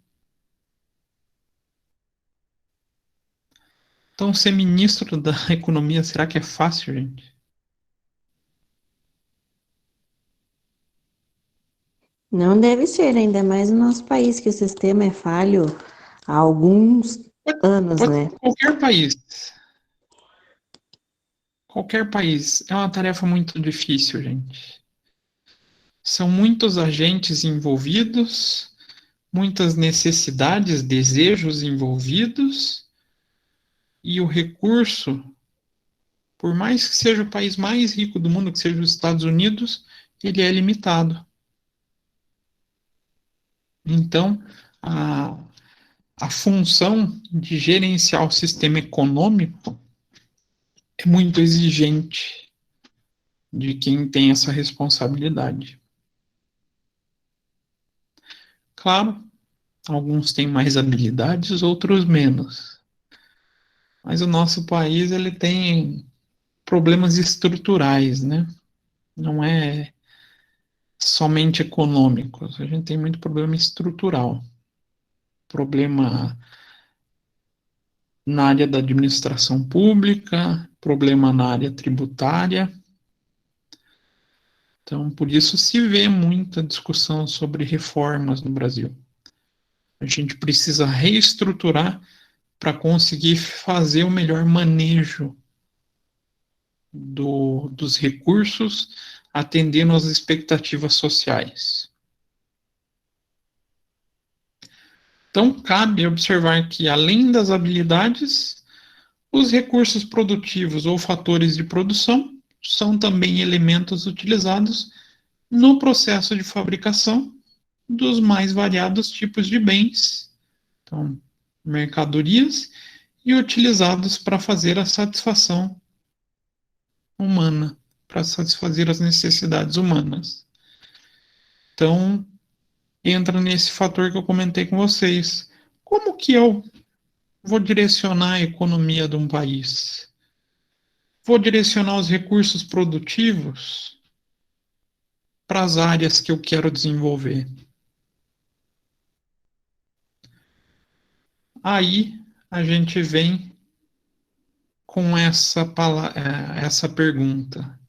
Então, ser ministro da economia, será que é fácil, gente? Não deve ser, ainda mais no nosso país, que o sistema é falho há alguns anos, Pode né? ser qualquer país. Qualquer país. É uma tarefa muito difícil, gente. São muitos agentes envolvidos, muitas necessidades, desejos envolvidos, e o recurso, por mais que seja o país mais rico do mundo, que seja os Estados Unidos, ele é limitado. Então, a, a função de gerenciar o sistema econômico é muito exigente de quem tem essa responsabilidade. Claro, alguns têm mais habilidades, outros menos. Mas o nosso país ele tem problemas estruturais, né? Não é somente econômicos. A gente tem muito problema estrutural. Problema na área da administração pública, problema na área tributária. Então, por isso se vê muita discussão sobre reformas no Brasil. A gente precisa reestruturar para conseguir fazer o melhor manejo dos recursos, atendendo às expectativas sociais. Então, cabe observar que, além das habilidades, os recursos produtivos ou fatores de produção são também elementos utilizados no processo de fabricação dos mais variados tipos de bens, então, mercadorias, e utilizados para fazer a satisfação humana, para satisfazer as necessidades humanas. Então, entra nesse fator que eu comentei com vocês. Como que eu vou direcionar a economia de um país? Vou direcionar os recursos produtivos para as áreas que eu quero desenvolver. Aí a gente vem com essa pergunta: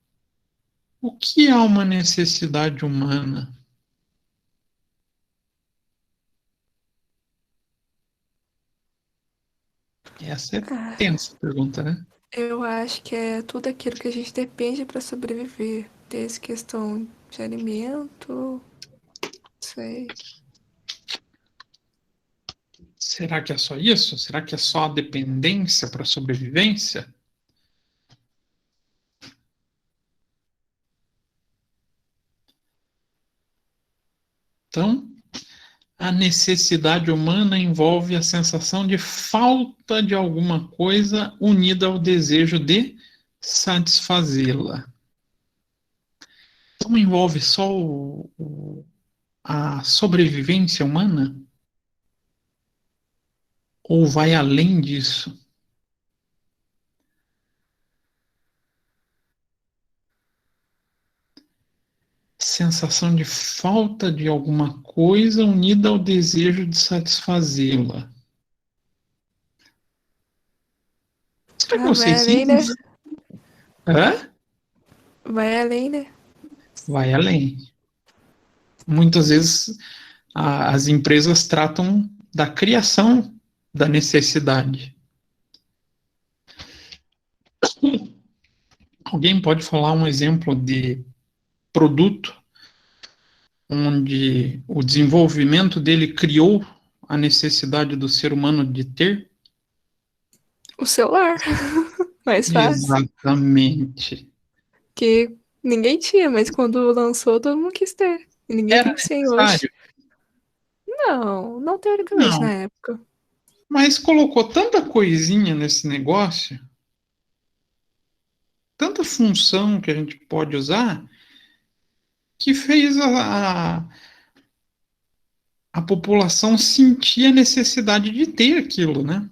o que é uma necessidade humana? Essa é tensa a pergunta, né? Eu acho que é tudo aquilo que a gente depende para sobreviver, desde questão de alimento, não sei. Será que é só isso? Será que é só a dependência para a sobrevivência? Então, a necessidade humana envolve a sensação de falta de alguma coisa unida ao desejo de satisfazê-la. Então, envolve só a sobrevivência humana? Ou vai além disso? Sensação de falta de alguma coisa unida ao desejo de satisfazê-la. Será que Ah, vai vocês além, sentem? né? Hã? Vai além, né? Vai além. Muitas vezes as empresas tratam da criação da necessidade. Alguém pode falar um exemplo de produto onde o desenvolvimento dele criou a necessidade do ser humano de ter? O celular, mais fácil. Exatamente. Que ninguém tinha, mas quando lançou, todo mundo quis ter. E ninguém Era tem sem hoje. necessário? Não, não teoricamente Não. na época. Mas colocou tanta coisinha nesse negócio, tanta função que a gente pode usar, que fez a população sentir a necessidade de ter aquilo, né?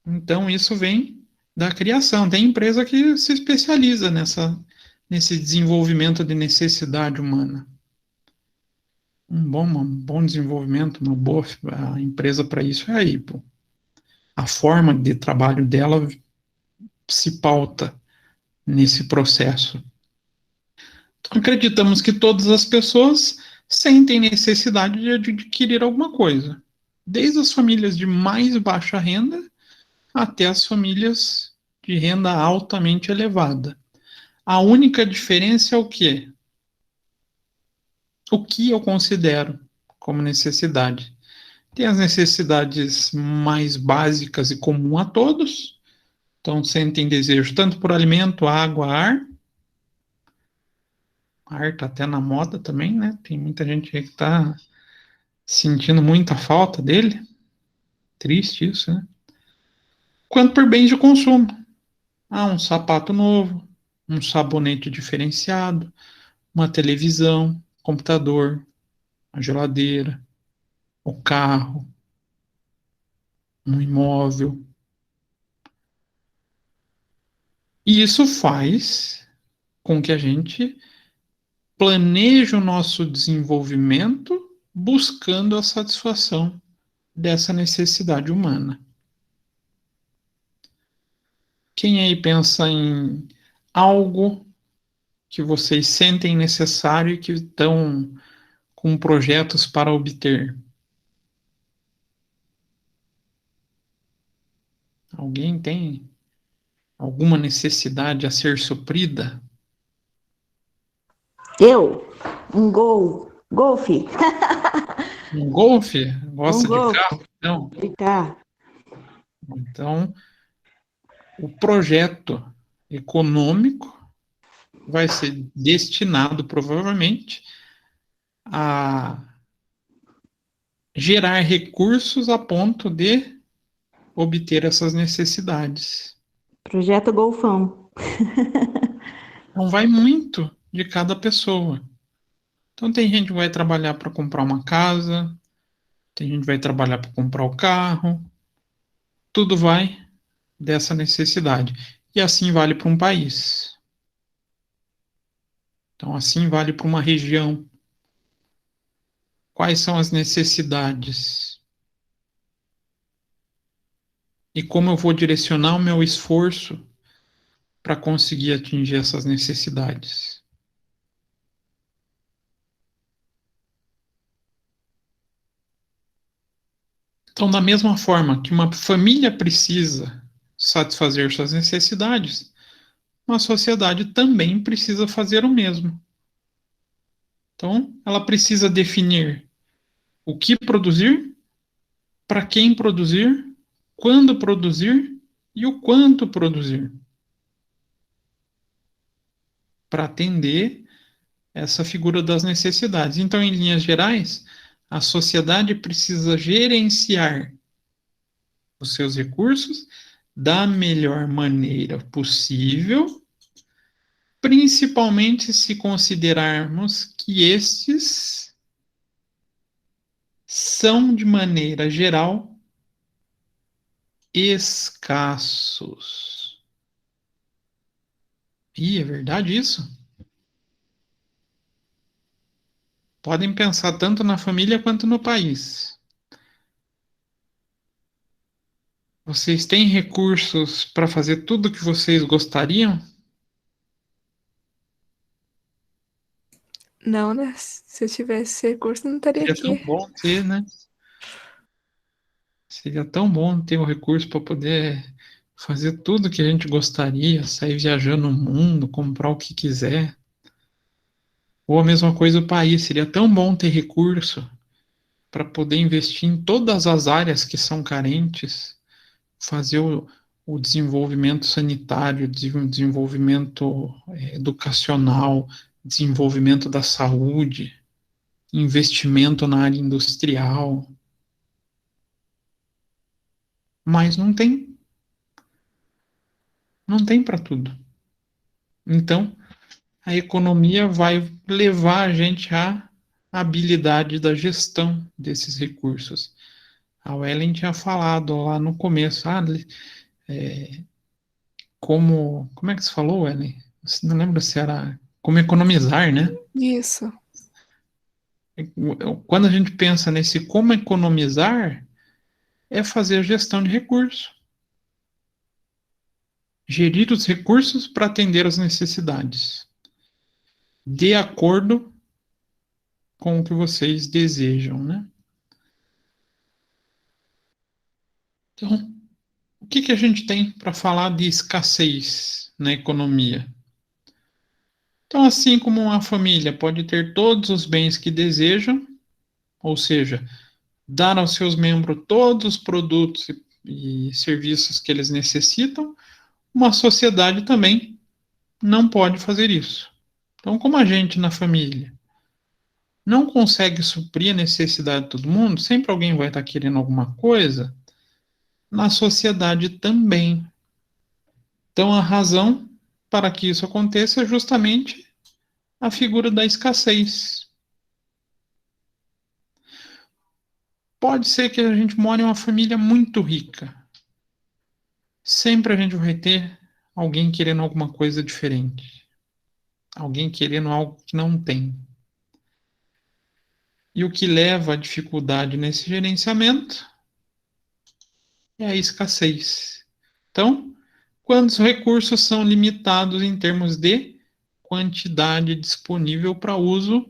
Então, isso vem da criação. Tem empresa que se especializa nesse desenvolvimento de necessidade humana. Um bom desenvolvimento, uma boa empresa para isso é a Apple. A forma de trabalho dela se pauta nesse processo. Então, acreditamos que todas as pessoas sentem necessidade de adquirir alguma coisa, desde as famílias de mais baixa renda até as famílias de renda altamente elevada. A única diferença é o quê? O que eu considero como necessidade. Tem as necessidades mais básicas e comum a todos, então sentem desejo tanto por alimento, água, ar. Ar está até na moda também, né? Tem muita gente aí que está sentindo muita falta dele. Triste isso, né? Quanto por bens de consumo. Ah, um sapato novo, um sabonete diferenciado, uma televisão, computador, a geladeira, o carro, um imóvel. E isso faz com que a gente planeje o nosso desenvolvimento buscando a satisfação dessa necessidade humana. Quem aí pensa em algo que vocês sentem necessário e que estão com projetos para obter? Alguém tem alguma necessidade a ser suprida? Eu? Um golfe. Um golfe? Um Gosta de golfe carro? Não. de carro. Então, o projeto econômico vai ser destinado, provavelmente, a gerar recursos a ponto de obter essas necessidades. Projeto Golfão. Então, vai muito de cada pessoa. Então, tem gente que vai trabalhar para comprar uma casa, tem gente que vai trabalhar para comprar o carro, tudo vai dessa necessidade. E assim vale para um país. Então, assim vale para uma região. Quais são as necessidades? E como eu vou direcionar o meu esforço para conseguir atingir essas necessidades? Então, da mesma forma que uma família precisa satisfazer suas necessidades, uma sociedade também precisa fazer o mesmo. Então, ela precisa definir o que produzir, para quem produzir, quando produzir e o quanto produzir, para atender essa figura das necessidades. Então, em linhas gerais, a sociedade precisa gerenciar os seus recursos da melhor maneira possível, principalmente se considerarmos que estes são, de maneira geral, escassos. Ih, é verdade isso? Podem pensar tanto na família quanto no país. Vocês têm recursos para fazer tudo o que vocês gostariam? Não, né? Se eu tivesse recurso, eu não estaria Seria tão aqui. bom ter, né? Seria tão bom ter o recurso para poder fazer tudo o que a gente gostaria, sair viajando o mundo, comprar o que quiser. Ou a mesma coisa o país, seria tão bom ter recurso para poder investir em todas as áreas que são carentes, fazer o desenvolvimento sanitário, desenvolvimento educacional, desenvolvimento da saúde, investimento na área industrial. Mas não tem. Não tem para tudo. Então, a economia vai levar a gente à habilidade da gestão desses recursos. A Ellen tinha falado lá no começo, como é que se falou, Ellen? Não lembro se era como economizar, né? Isso. Quando a gente pensa nesse como economizar, é fazer a gestão de recursos. Gerir os recursos para atender as necessidades. De acordo com o que vocês desejam, né? Então, o que a gente tem para falar de escassez na economia? Então, assim como uma família pode ter todos os bens que desejam, ou seja, dar aos seus membros todos os produtos e serviços que eles necessitam, uma sociedade também não pode fazer isso. Então, como a gente na família não consegue suprir a necessidade de todo mundo, sempre alguém vai estar querendo alguma coisa, na sociedade também. Então, a razão para que isso aconteça é justamente a figura da escassez. Pode ser que a gente more em uma família muito rica. Sempre a gente vai ter alguém querendo alguma coisa diferente. Alguém querendo algo que não tem. E o que leva à dificuldade nesse gerenciamento é a escassez. Então, quando os recursos são limitados em termos de quantidade disponível para uso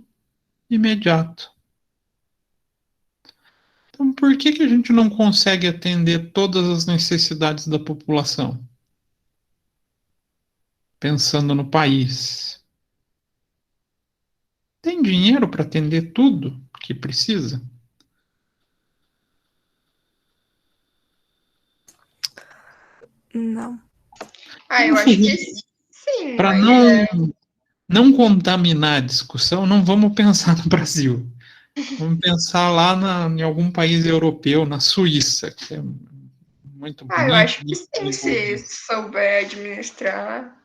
imediato. Então, por que a gente não consegue atender todas as necessidades da população? Pensando no país. Tem dinheiro para atender tudo que precisa? Não. Eu acho que sim, Para mas não contaminar a discussão, não vamos pensar no Brasil. Vamos pensar lá em algum país europeu, na Suíça, que é muito eu bonito. acho que sim, se souber administrar,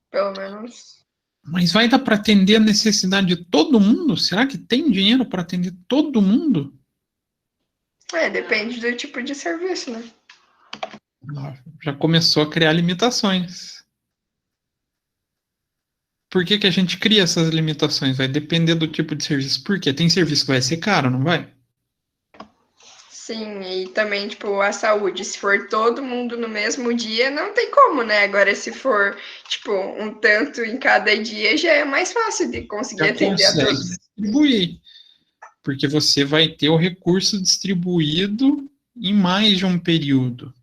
pelo menos. Mas vai dar para atender a necessidade de todo mundo? Será que tem dinheiro para atender todo mundo? Depende do tipo de serviço, né? Já começou a criar limitações. Por que a gente cria essas limitações? Vai depender do tipo de serviço. Por quê? Tem serviço que vai ser caro, não vai? Sim, e também, tipo, a saúde, se for todo mundo no mesmo dia, não tem como, né? Agora, se for, tipo, um tanto em cada dia, já é mais fácil de conseguir Já atender a consegue todos. distribuir. Porque você vai ter o recurso distribuído em mais de um período.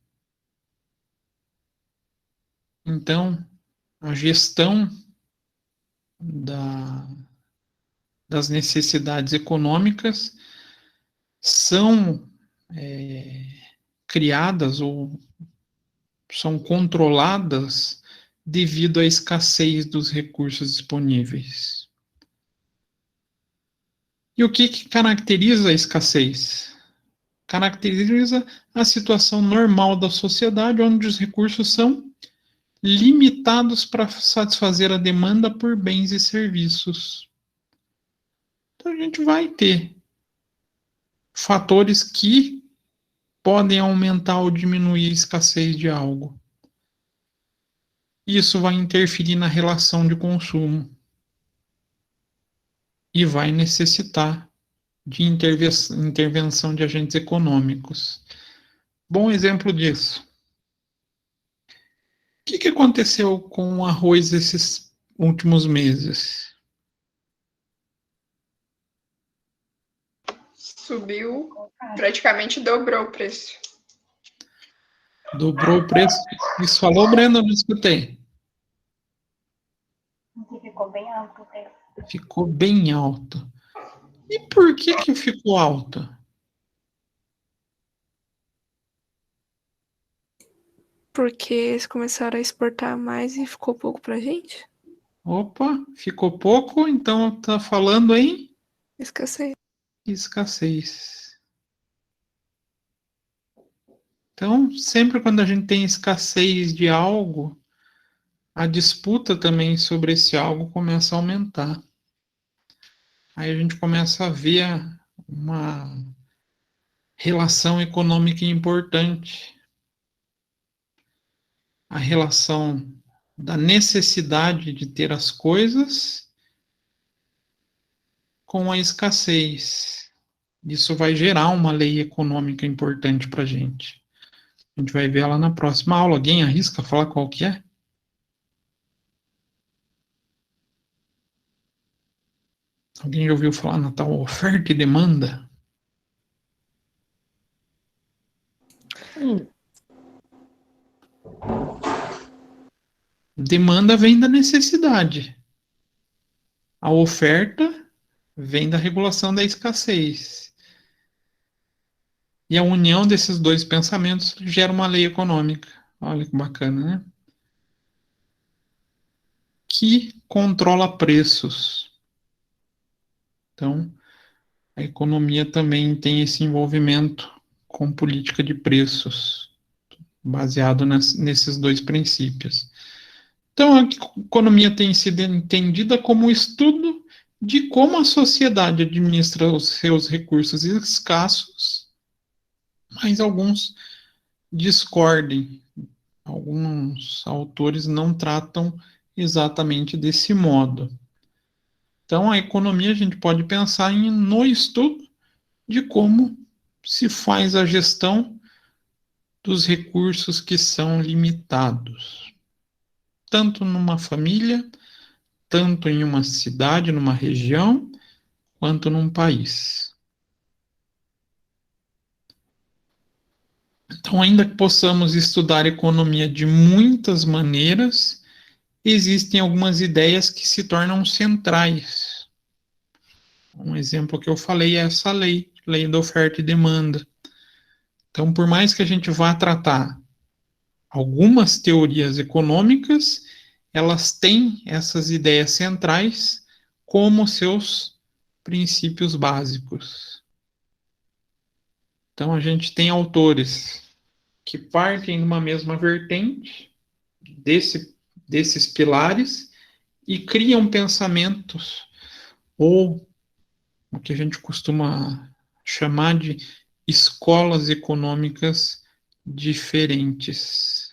Então, a gestão das necessidades econômicas são criadas ou são controladas devido à escassez dos recursos disponíveis. E o que caracteriza a escassez? Caracteriza a situação normal da sociedade, onde os recursos são limitados para satisfazer a demanda por bens e serviços. Então, a gente vai ter fatores que podem aumentar ou diminuir a escassez de algo. Isso vai interferir na relação de consumo e vai necessitar de intervenção de agentes econômicos. Bom exemplo disso. O que aconteceu com o arroz esses últimos meses? Subiu, praticamente dobrou o preço. Dobrou o preço? Isso falou, Brenda? Eu não escutei. Ficou bem alto o preço. Ficou bem alto. E por que ficou alto? Porque eles começaram a exportar mais e ficou pouco pra gente? Opa, ficou pouco, então tá falando em Escassez. escassez. Então, sempre quando a gente tem escassez de algo, a disputa também sobre esse algo começa a aumentar. Aí a gente começa a ver uma relação econômica importante. A relação da necessidade de ter as coisas com a escassez. Isso vai gerar uma lei econômica importante para a gente. A gente vai ver ela na próxima aula. Alguém arrisca falar qual que é? Alguém já ouviu falar na tal oferta e demanda? Demanda vem da necessidade. A oferta vem da regulação da escassez. E a união desses dois pensamentos gera uma lei econômica. Olha que bacana, né? Que controla preços. Então, a economia também tem esse envolvimento com política de preços, baseado nesses dois princípios. Então, a economia tem sido entendida como um estudo de como a sociedade administra os seus recursos escassos, mas alguns discordem. Alguns autores não tratam exatamente desse modo. Então, a economia a gente pode pensar no estudo de como se faz a gestão dos recursos que são limitados, tanto numa família, tanto em uma cidade, numa região, quanto num país. Então, ainda que possamos estudar economia de muitas maneiras, existem algumas ideias que se tornam centrais. Um exemplo que eu falei é essa lei da oferta e demanda. Então, por mais que a gente vá tratar algumas teorias econômicas, elas têm essas ideias centrais como seus princípios básicos. Então, a gente tem autores que partem de uma mesma vertente, desses pilares, e criam pensamentos, ou o que a gente costuma chamar de escolas econômicas diferentes.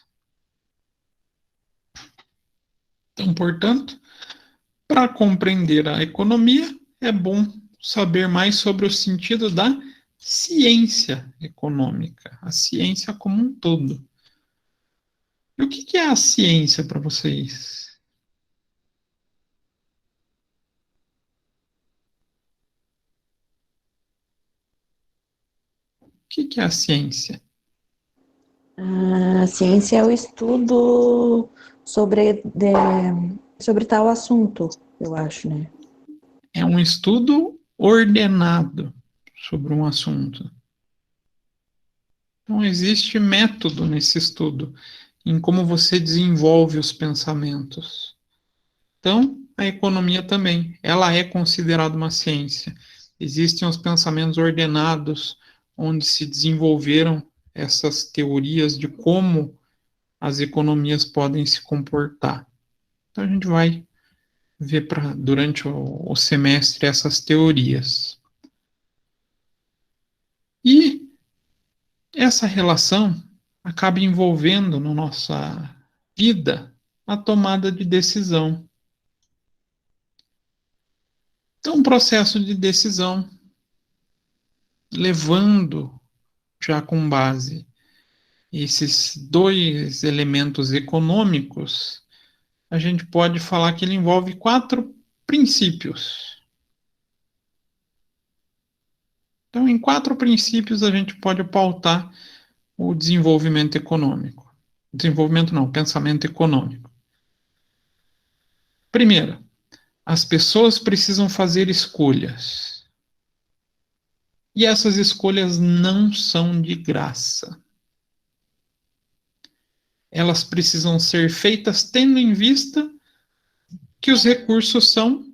Então, portanto, para compreender a economia, é bom saber mais sobre o sentido da ciência econômica, a ciência como um todo. E o que é a ciência para vocês? O que é a ciência? A ciência é o estudo sobre tal assunto, eu acho, né? É um estudo ordenado sobre um assunto. Então, existe método nesse estudo, em como você desenvolve os pensamentos. Então, a economia também, ela é considerada uma ciência. Existem os pensamentos ordenados, onde se desenvolveram essas teorias de como as economias podem se comportar. Então, a gente vai ver durante o semestre essas teorias. E essa relação acaba envolvendo na nossa vida a tomada de decisão. Então, um processo de decisão, levando já com base esses dois elementos econômicos, a gente pode falar que ele envolve 4 princípios. Então, em 4 princípios, a gente pode pautar o desenvolvimento econômico. Desenvolvimento não, pensamento econômico. Primeiro, as pessoas precisam fazer escolhas. E essas escolhas não são de graça. Elas precisam ser feitas tendo em vista que os recursos são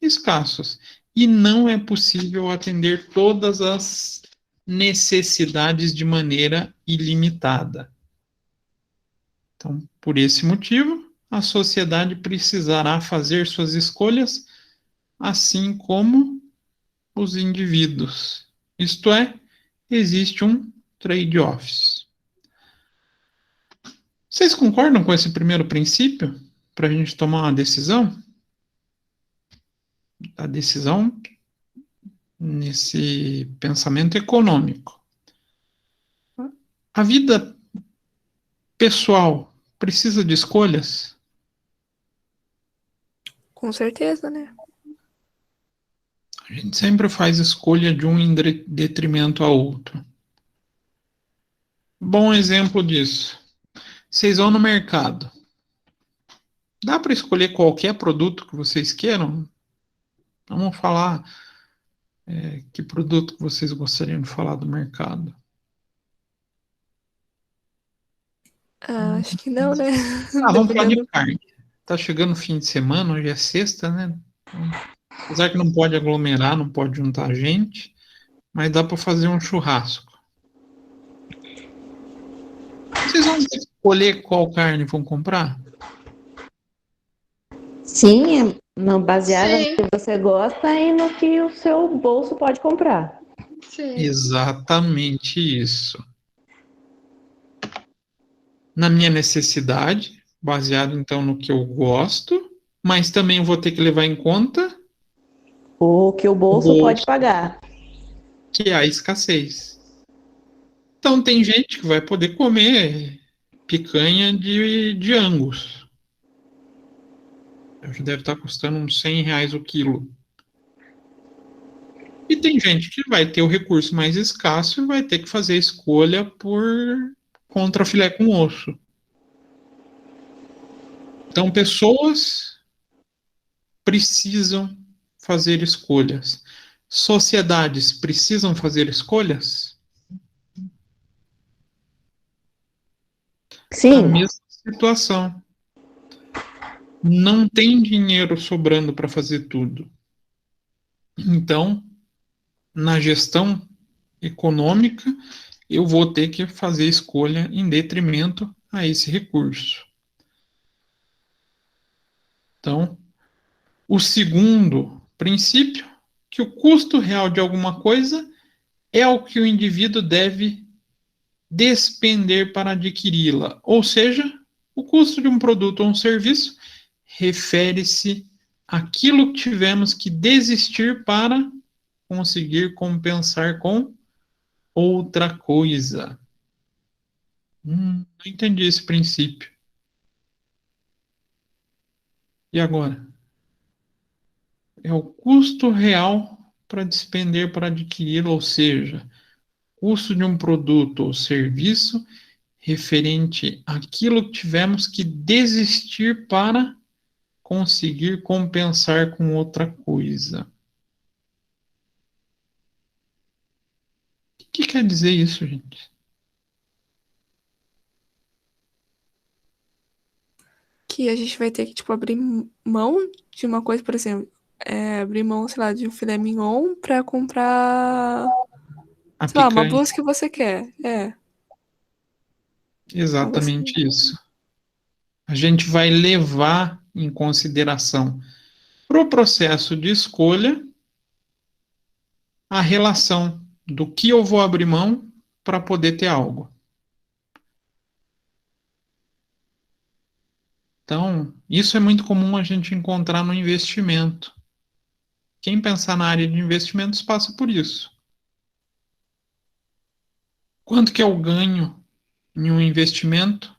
escassos e não é possível atender todas as necessidades de maneira ilimitada. Então, por esse motivo, a sociedade precisará fazer suas escolhas, assim como os indivíduos. Isto é, existe um trade-offs. Vocês concordam com esse primeiro princípio para a gente tomar uma decisão? A decisão nesse pensamento econômico. A vida pessoal precisa de escolhas? Com certeza, né? A gente sempre faz escolha de um em detrimento ao outro. Bom exemplo disso. Vocês vão no mercado. Dá para escolher qualquer produto que vocês queiram? Vamos falar que produto que vocês gostariam de falar do mercado. Ah, acho que não, né? Vamos falar de Dependendo. carne. Tá chegando o fim de semana, hoje é sexta, né? Apesar que não pode aglomerar, não pode juntar gente, mas dá para fazer um churrasco. Vocês vão escolher qual carne vão comprar? Sim, baseada no Sim, que você gosta e no que o seu bolso pode comprar. sim. Exatamente isso. Na minha necessidade, baseado então no que eu gosto, mas também eu vou ter que levar em conta O que o o bolso pode bolso, pagar. que é a escassez. Então tem gente que vai poder comer picanha de Angus. Já deve estar custando uns R$ 100 o quilo. E tem gente que vai ter o recurso mais escasso e vai ter que fazer escolha por contra filé com osso. Então, pessoas precisam fazer escolhas. Sociedades precisam fazer escolhas? A Sim, mesma situação. Não tem dinheiro sobrando para fazer tudo. Então, na gestão econômica, eu vou ter que fazer escolha em detrimento a esse recurso. Então, o segundo princípio, que o custo real de alguma coisa é o que o indivíduo deve despender para adquiri-la. Ou seja, o custo de um produto ou um serviço refere-se àquilo que tivemos que desistir para conseguir compensar com outra coisa. Não entendi esse princípio. E agora? É o custo real para despender para adquirir, ou seja, custo de um produto ou serviço referente àquilo que tivemos que desistir para conseguir compensar com outra coisa. O que quer dizer isso, gente? Que a gente vai ter que, tipo, abrir mão de uma coisa, por exemplo, abrir mão, sei lá, de um filé mignon pra comprar, A sei lá, uma picanha, blusa que você quer. Algo exatamente assim. isso. A gente vai levar em consideração para o processo de escolha a relação do que eu vou abrir mão para poder ter algo. Então, isso é muito comum a gente encontrar no investimento. Quem pensar na área de investimentos passa por isso. Quanto que eu ganho em um investimento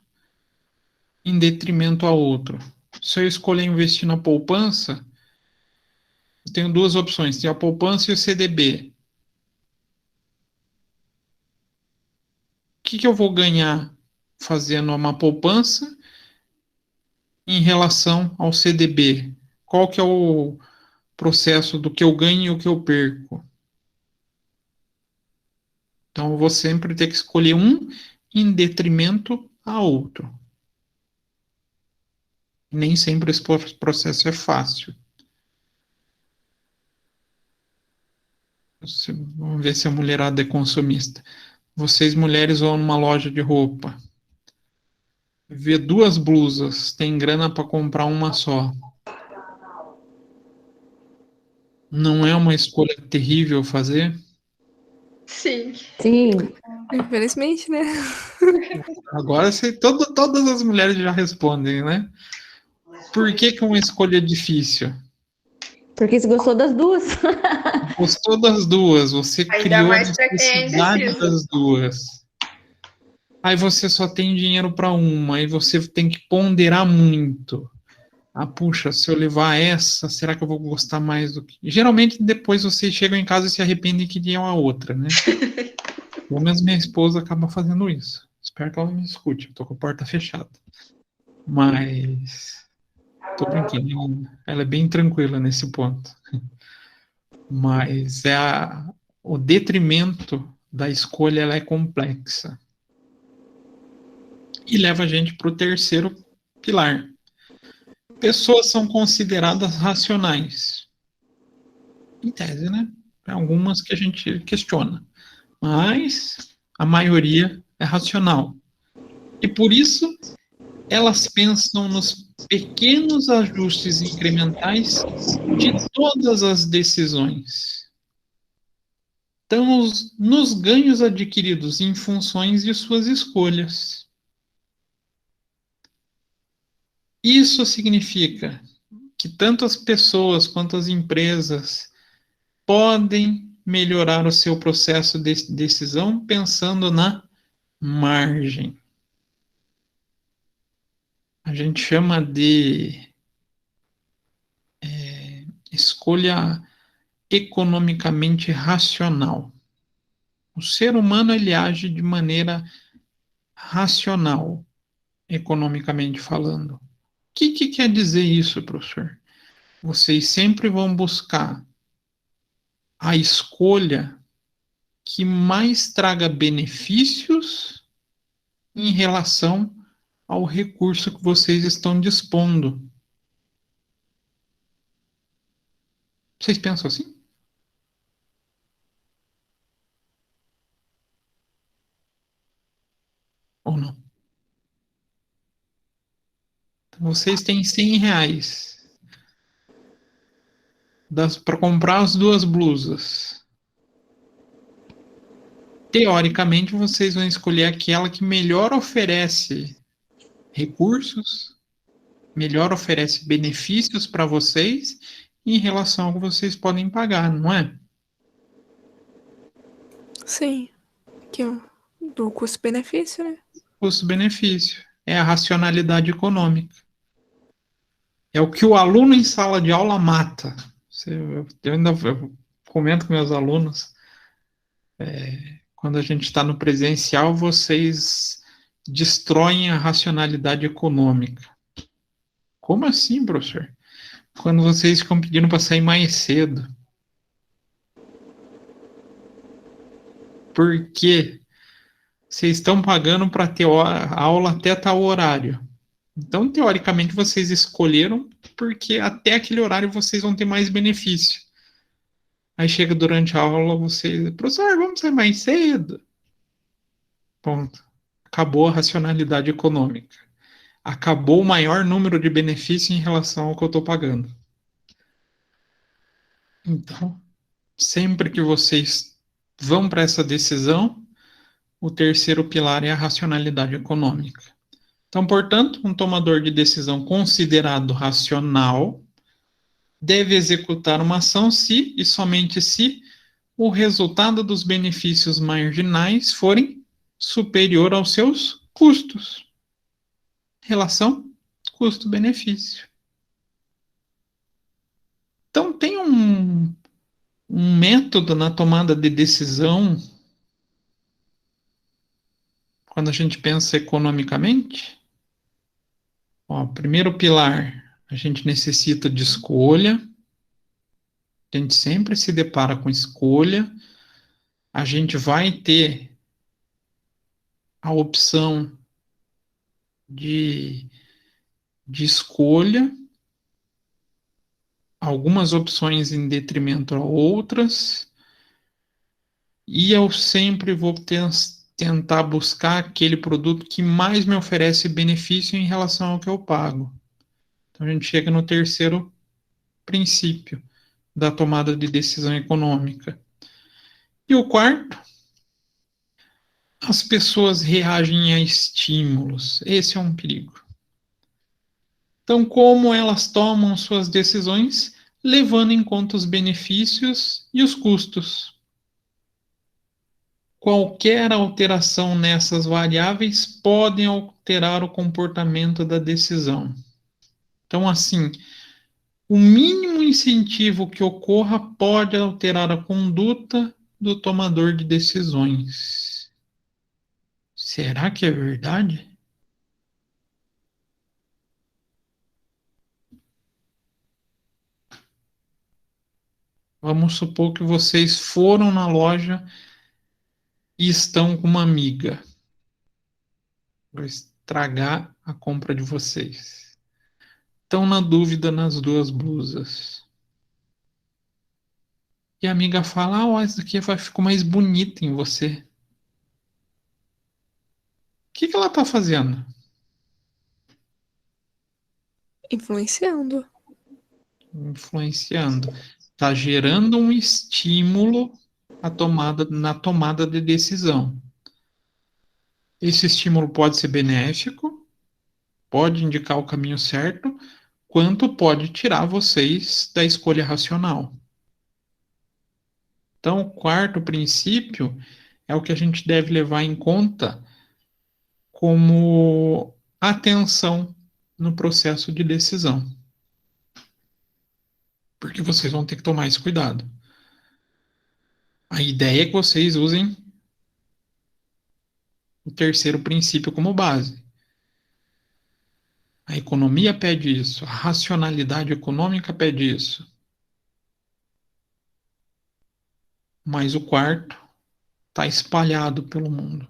em detrimento a outro? Se eu escolher investir na poupança, eu tenho duas opções, tem a poupança e o CDB. O que eu vou ganhar fazendo uma poupança em relação ao CDB? Qual que é o processo do que eu ganho e o que eu perco? Então, eu vou sempre ter que escolher um em detrimento a outro. Nem sempre esse processo é fácil. Vamos ver se a mulherada é consumista. Vocês, mulheres, vão numa loja de roupa, vê duas blusas, tem grana para comprar uma só. Não é uma escolha terrível fazer? Sim. Sim, Infelizmente, né? Agora todas as mulheres já respondem, né? Por que que é uma escolha difícil? porque você gostou das duas. Gostou das duas, você Ainda criou a mais para quem é necessidade indeciso. das duas. Aí você só tem dinheiro para uma, aí você tem que ponderar muito. Ah, puxa, se eu levar essa, será que eu vou gostar mais do que. Geralmente depois vocês chegam em casa e se arrependem que tinham a outra, né? Pelo menos minha esposa acaba fazendo isso. Espero que ela me escute, eu tô com a porta fechada. Mas. Tô brincando, ela é bem tranquila nesse ponto. Mas o detrimento da escolha ela é complexa. E leva a gente para o terceiro pilar. Pessoas são consideradas racionais. Em tese, né? Tem algumas que a gente questiona. Mas a maioria é racional. E por isso elas pensam nos pequenos ajustes incrementais de todas as decisões. Então, nos ganhos adquiridos em funções de suas escolhas. Isso significa que tanto as pessoas quanto as empresas podem melhorar o seu processo de decisão pensando na margem. A gente chama de escolha economicamente racional. O ser humano ele age de maneira racional, economicamente falando. O que quer dizer isso, professor? Vocês sempre vão buscar a escolha que mais traga benefícios em relação ao recurso que vocês estão dispondo. Vocês pensam assim? Ou não? Vocês têm R$ 100 para comprar as duas blusas. Teoricamente, vocês vão escolher aquela que melhor oferece recursos, melhor oferece benefícios para vocês em relação ao que vocês podem pagar, não é? Sim. Que do custo-benefício, né? Custo-benefício. É a racionalidade econômica. É o que o aluno em sala de aula mata. Eu ainda comento com meus alunos. quando a gente está no presencial, vocês destroem a racionalidade econômica. Como assim, professor? Quando vocês ficam pedindo para sair mais cedo. Por quê? Vocês estão pagando para ter aula até tal horário. Então, teoricamente, vocês escolheram porque até aquele horário vocês vão ter mais benefício. Aí chega durante a aula, vocês, professor, vamos sair mais cedo. Ponto. Acabou a racionalidade econômica. Acabou o maior número de benefícios em relação ao que eu estou pagando. Então, sempre que vocês vão para essa decisão, o terceiro pilar é a racionalidade econômica. Então, portanto, um tomador de decisão considerado racional deve executar uma ação se e somente se o resultado dos benefícios marginais forem superior aos seus custos. Relação custo-benefício. Então, tem um método na tomada de decisão quando a gente pensa economicamente. Ó, primeiro pilar, a gente necessita de escolha. A gente sempre se depara com escolha. A gente vai ter a opção de escolha, algumas opções em detrimento a outras, e eu sempre vou tentar buscar aquele produto que mais me oferece benefício em relação ao que eu pago. Então a gente chega no terceiro princípio da tomada de decisão econômica. E o quarto, as pessoas reagem a estímulos. Esse é um perigo. Então, como elas tomam suas decisões, levando em conta os benefícios e os custos. Qualquer alteração nessas variáveis pode alterar o comportamento da decisão. Então, assim, o mínimo incentivo que ocorra pode alterar a conduta do tomador de decisões. Será que é verdade? Vamos supor que vocês foram na loja e estão com uma amiga. Vai estragar a compra de vocês. Estão na dúvida nas duas blusas. E a amiga fala, essa daqui vai ficar mais bonita em você. O que ela está fazendo? Influenciando. Influenciando. Está gerando um estímulo na tomada de decisão. Esse estímulo pode ser benéfico, pode indicar o caminho certo, quanto pode tirar vocês da escolha racional. Então, o quarto princípio é o que a gente deve levar em conta como atenção no processo de decisão. Porque vocês vão ter que tomar esse cuidado. A ideia é que vocês usem o terceiro princípio como base. A economia pede isso, a racionalidade econômica pede isso. Mas o quarto está espalhado pelo mundo.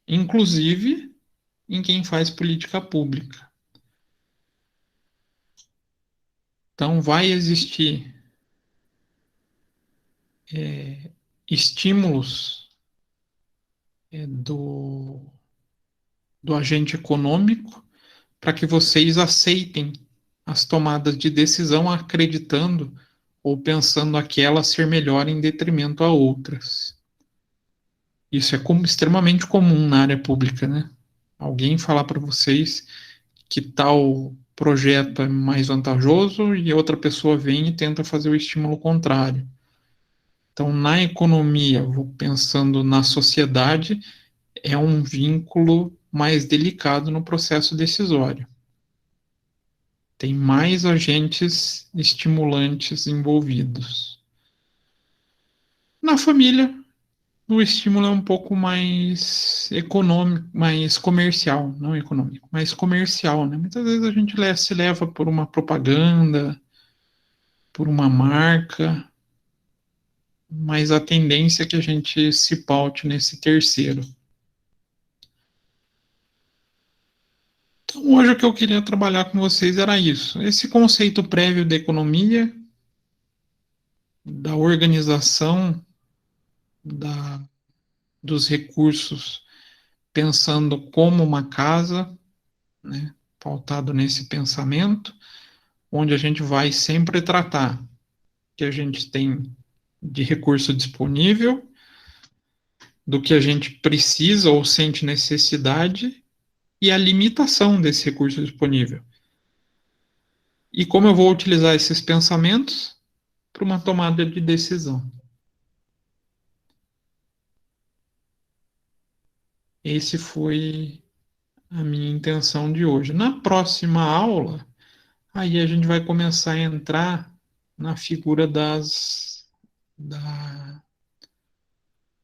Inclusive em quem faz política pública. Então, vai existir estímulos do agente econômico para que vocês aceitem as tomadas de decisão acreditando ou pensando aquela ser melhor em detrimento a outras. Isso é extremamente comum na área pública, né? Alguém falar para vocês que tal projeto é mais vantajoso e outra pessoa vem e tenta fazer o estímulo contrário. Então, na economia, pensando na sociedade, é um vínculo mais delicado no processo decisório. Tem mais agentes estimulantes envolvidos. Na família, o estímulo é um pouco mais econômico, mais comercial, não econômico, mais comercial, né? Muitas vezes a gente se leva por uma propaganda, por uma marca, mas a tendência é que a gente se paute nesse terceiro. Então, hoje o que eu queria trabalhar com vocês era isso. Esse conceito prévio da economia, da organização, dos recursos, pensando como uma casa, né, pautado nesse pensamento, onde a gente vai sempre tratar que a gente tem de recurso disponível, do que a gente precisa ou sente necessidade e a limitação desse recurso disponível. E como eu vou utilizar esses pensamentos para uma tomada de decisão. Esse foi a minha intenção de hoje. Na próxima aula, aí a gente vai começar a entrar na figura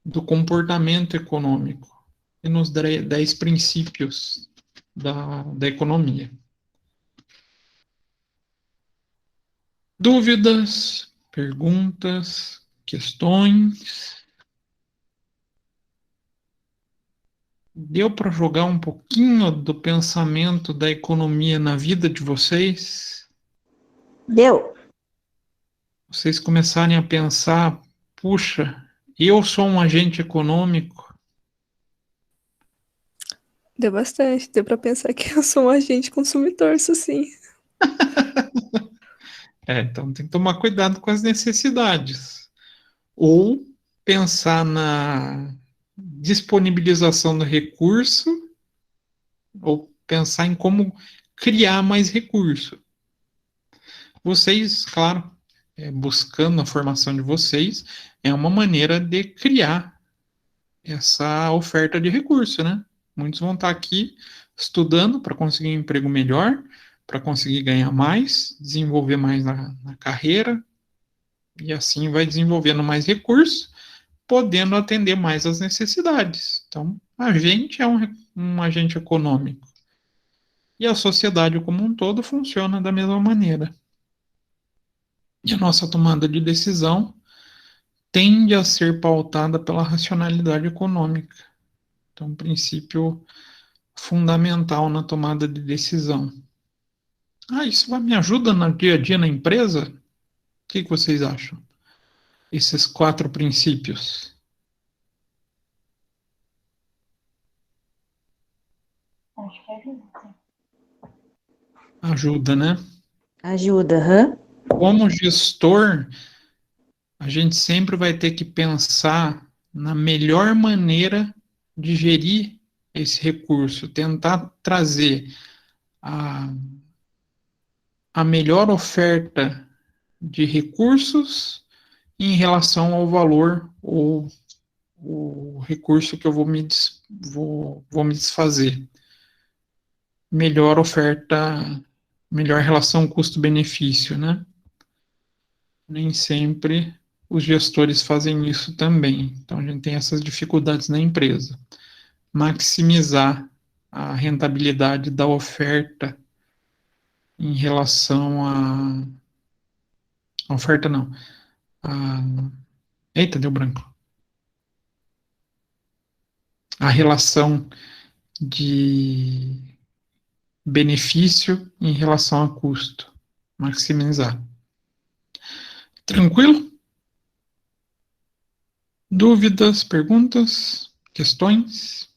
do comportamento econômico e nos 10 princípios da economia. Dúvidas, perguntas, questões? Deu para jogar um pouquinho do pensamento da economia na vida de vocês? Deu. Vocês começarem a pensar, puxa, eu sou um agente econômico? Deu bastante. Deu pra pensar que eu sou um agente consumidor, isso sim. Então tem que tomar cuidado com as necessidades. Ou pensar na disponibilização do recurso, ou pensar em como criar mais recurso. Vocês, claro, buscando a formação de vocês, é uma maneira de criar essa oferta de recurso, né? Muitos vão estar aqui estudando para conseguir um emprego melhor, para conseguir ganhar mais, desenvolver mais na carreira, e assim vai desenvolvendo mais recursos, podendo atender mais as necessidades. Então, a gente é um agente econômico. E a sociedade como um todo funciona da mesma maneira. E a nossa tomada de decisão tende a ser pautada pela racionalidade econômica. Então, um princípio fundamental na tomada de decisão. Isso me ajuda no dia a dia na empresa? O que vocês acham? Esses 4 princípios. Acho que ajuda. Ajuda, né? Ajuda, hã? Como gestor, a gente sempre vai ter que pensar na melhor maneira de gerir esse recurso, tentar trazer a melhor oferta de recursos em relação ao valor ou o recurso que eu vou me desfazer. Melhor oferta, melhor relação custo-benefício, né? Nem sempre os gestores fazem isso também. Então, a gente tem essas dificuldades na empresa. Maximizar a rentabilidade da oferta em relação a oferta não. Eita, deu branco. A relação de benefício em relação a custo. Maximizar. Tranquilo? Dúvidas, perguntas, questões?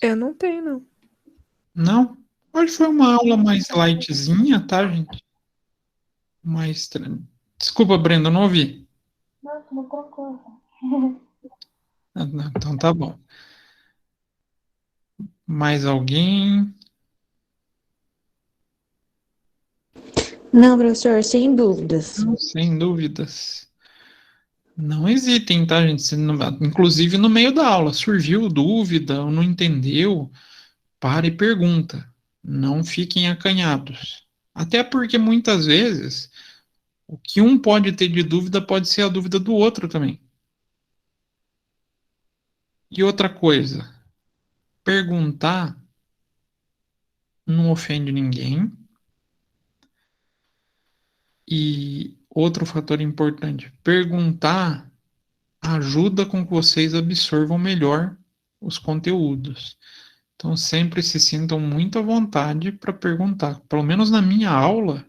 Eu não tenho, não. Não? Hoje foi uma aula mais lightzinha, tá, gente? Desculpa, Brenda, não ouvi. Não, tudo tranquilo. Não, então tá bom. Mais alguém? Não, professor, sem dúvidas. Não, sem dúvidas. Não hesitem, tá, gente? Inclusive no meio da aula, surgiu dúvida ou não entendeu, para e pergunta. Não fiquem acanhados. Até porque muitas vezes o que um pode ter de dúvida pode ser a dúvida do outro também. E outra coisa, perguntar não ofende ninguém. E outro fator importante, perguntar ajuda com que vocês absorvam melhor os conteúdos. Então, sempre se sintam muito à vontade para perguntar. Pelo menos na minha aula,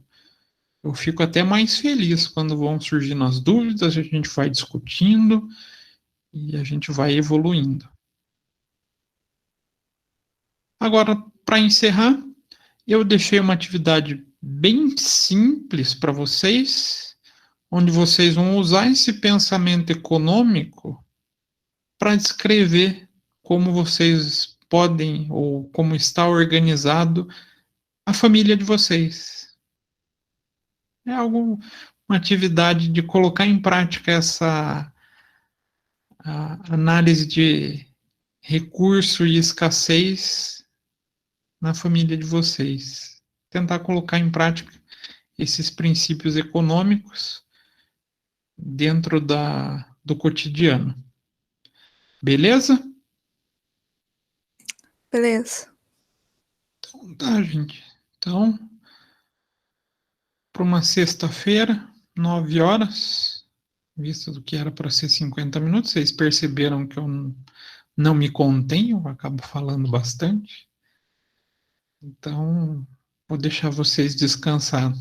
eu fico até mais feliz quando vão surgindo as dúvidas, a gente vai discutindo e a gente vai evoluindo. Agora, para encerrar, eu deixei uma atividade bem simples para vocês, onde vocês vão usar esse pensamento econômico para descrever como vocês podem ou como está organizado a família de vocês. É uma atividade de colocar em prática essa análise de recurso e escassez na família de vocês. Tentar colocar em prática esses princípios econômicos dentro do cotidiano. Beleza? Beleza. Então tá, gente. Então, para uma sexta-feira, 9 horas, visto do que era para ser 50 minutos, vocês perceberam que eu não me contenho, eu acabo falando bastante. Então, vou deixar vocês descansar.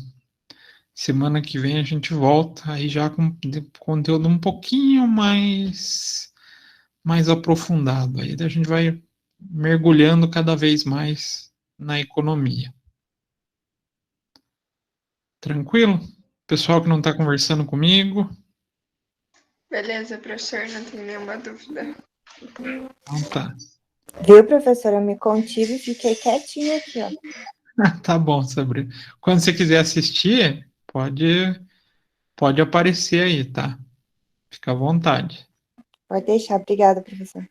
Semana que vem a gente volta aí já com conteúdo um pouquinho mais aprofundado. Aí a gente vai mergulhando cada vez mais na economia. Tranquilo? Pessoal que não está conversando comigo. Beleza, professor, não tenho nenhuma dúvida. Então tá. Viu, professora? Eu me contive e fiquei quietinha aqui, ó. Tá bom, Sabrina. Quando você quiser assistir, pode aparecer aí, tá? Fica à vontade. Pode deixar. Obrigada, professor.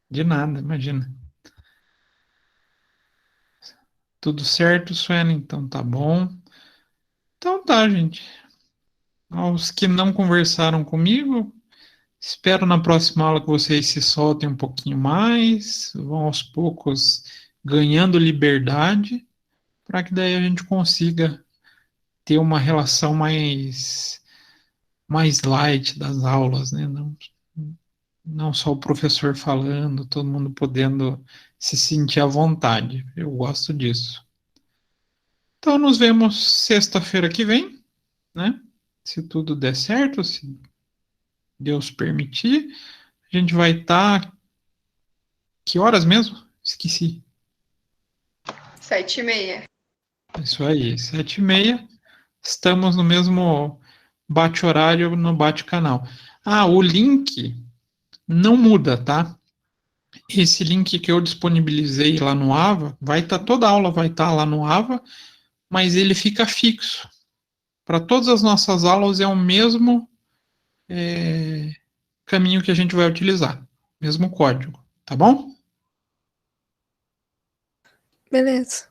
De nada, imagina. Tudo certo, Suelen? Então tá bom. Então tá, gente. Aos que não conversaram comigo, espero na próxima aula que vocês se soltem um pouquinho mais, vão aos poucos ganhando liberdade, para que daí a gente consiga ter uma relação mais light das aulas, né? Não só o professor falando, todo mundo podendo se sentir à vontade. Eu gosto disso. Então, nos vemos sexta-feira que vem, né? Se tudo der certo, se Deus permitir, a gente vai estar. Que horas mesmo? Esqueci. 7h30. Isso aí, 7h30. Estamos no mesmo bate-horário no bate-canal. Ah, o link não muda, tá? Esse link que eu disponibilizei lá no Ava, toda a aula vai estar lá no Ava, mas ele fica fixo. Para todas as nossas aulas é o mesmo caminho que a gente vai utilizar, mesmo código, tá bom? Beleza.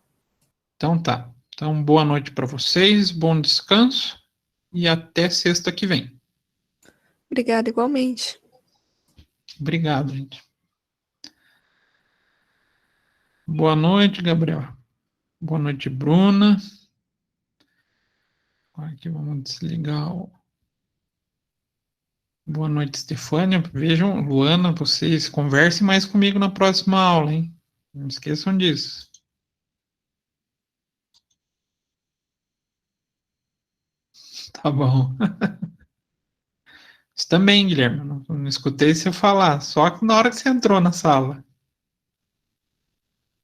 Então tá. Então, boa noite para vocês, bom descanso e até sexta que vem. Obrigada igualmente. Obrigado, gente. Boa noite, Gabriel. Boa noite, Bruna. Aqui vamos desligar o... Boa noite, Stefânia. Vejam, Luana, vocês conversem mais comigo na próxima aula, hein? Não esqueçam disso. Tá bom. Você também, Guilherme. Não escutei você falar, só que na hora que você entrou na sala.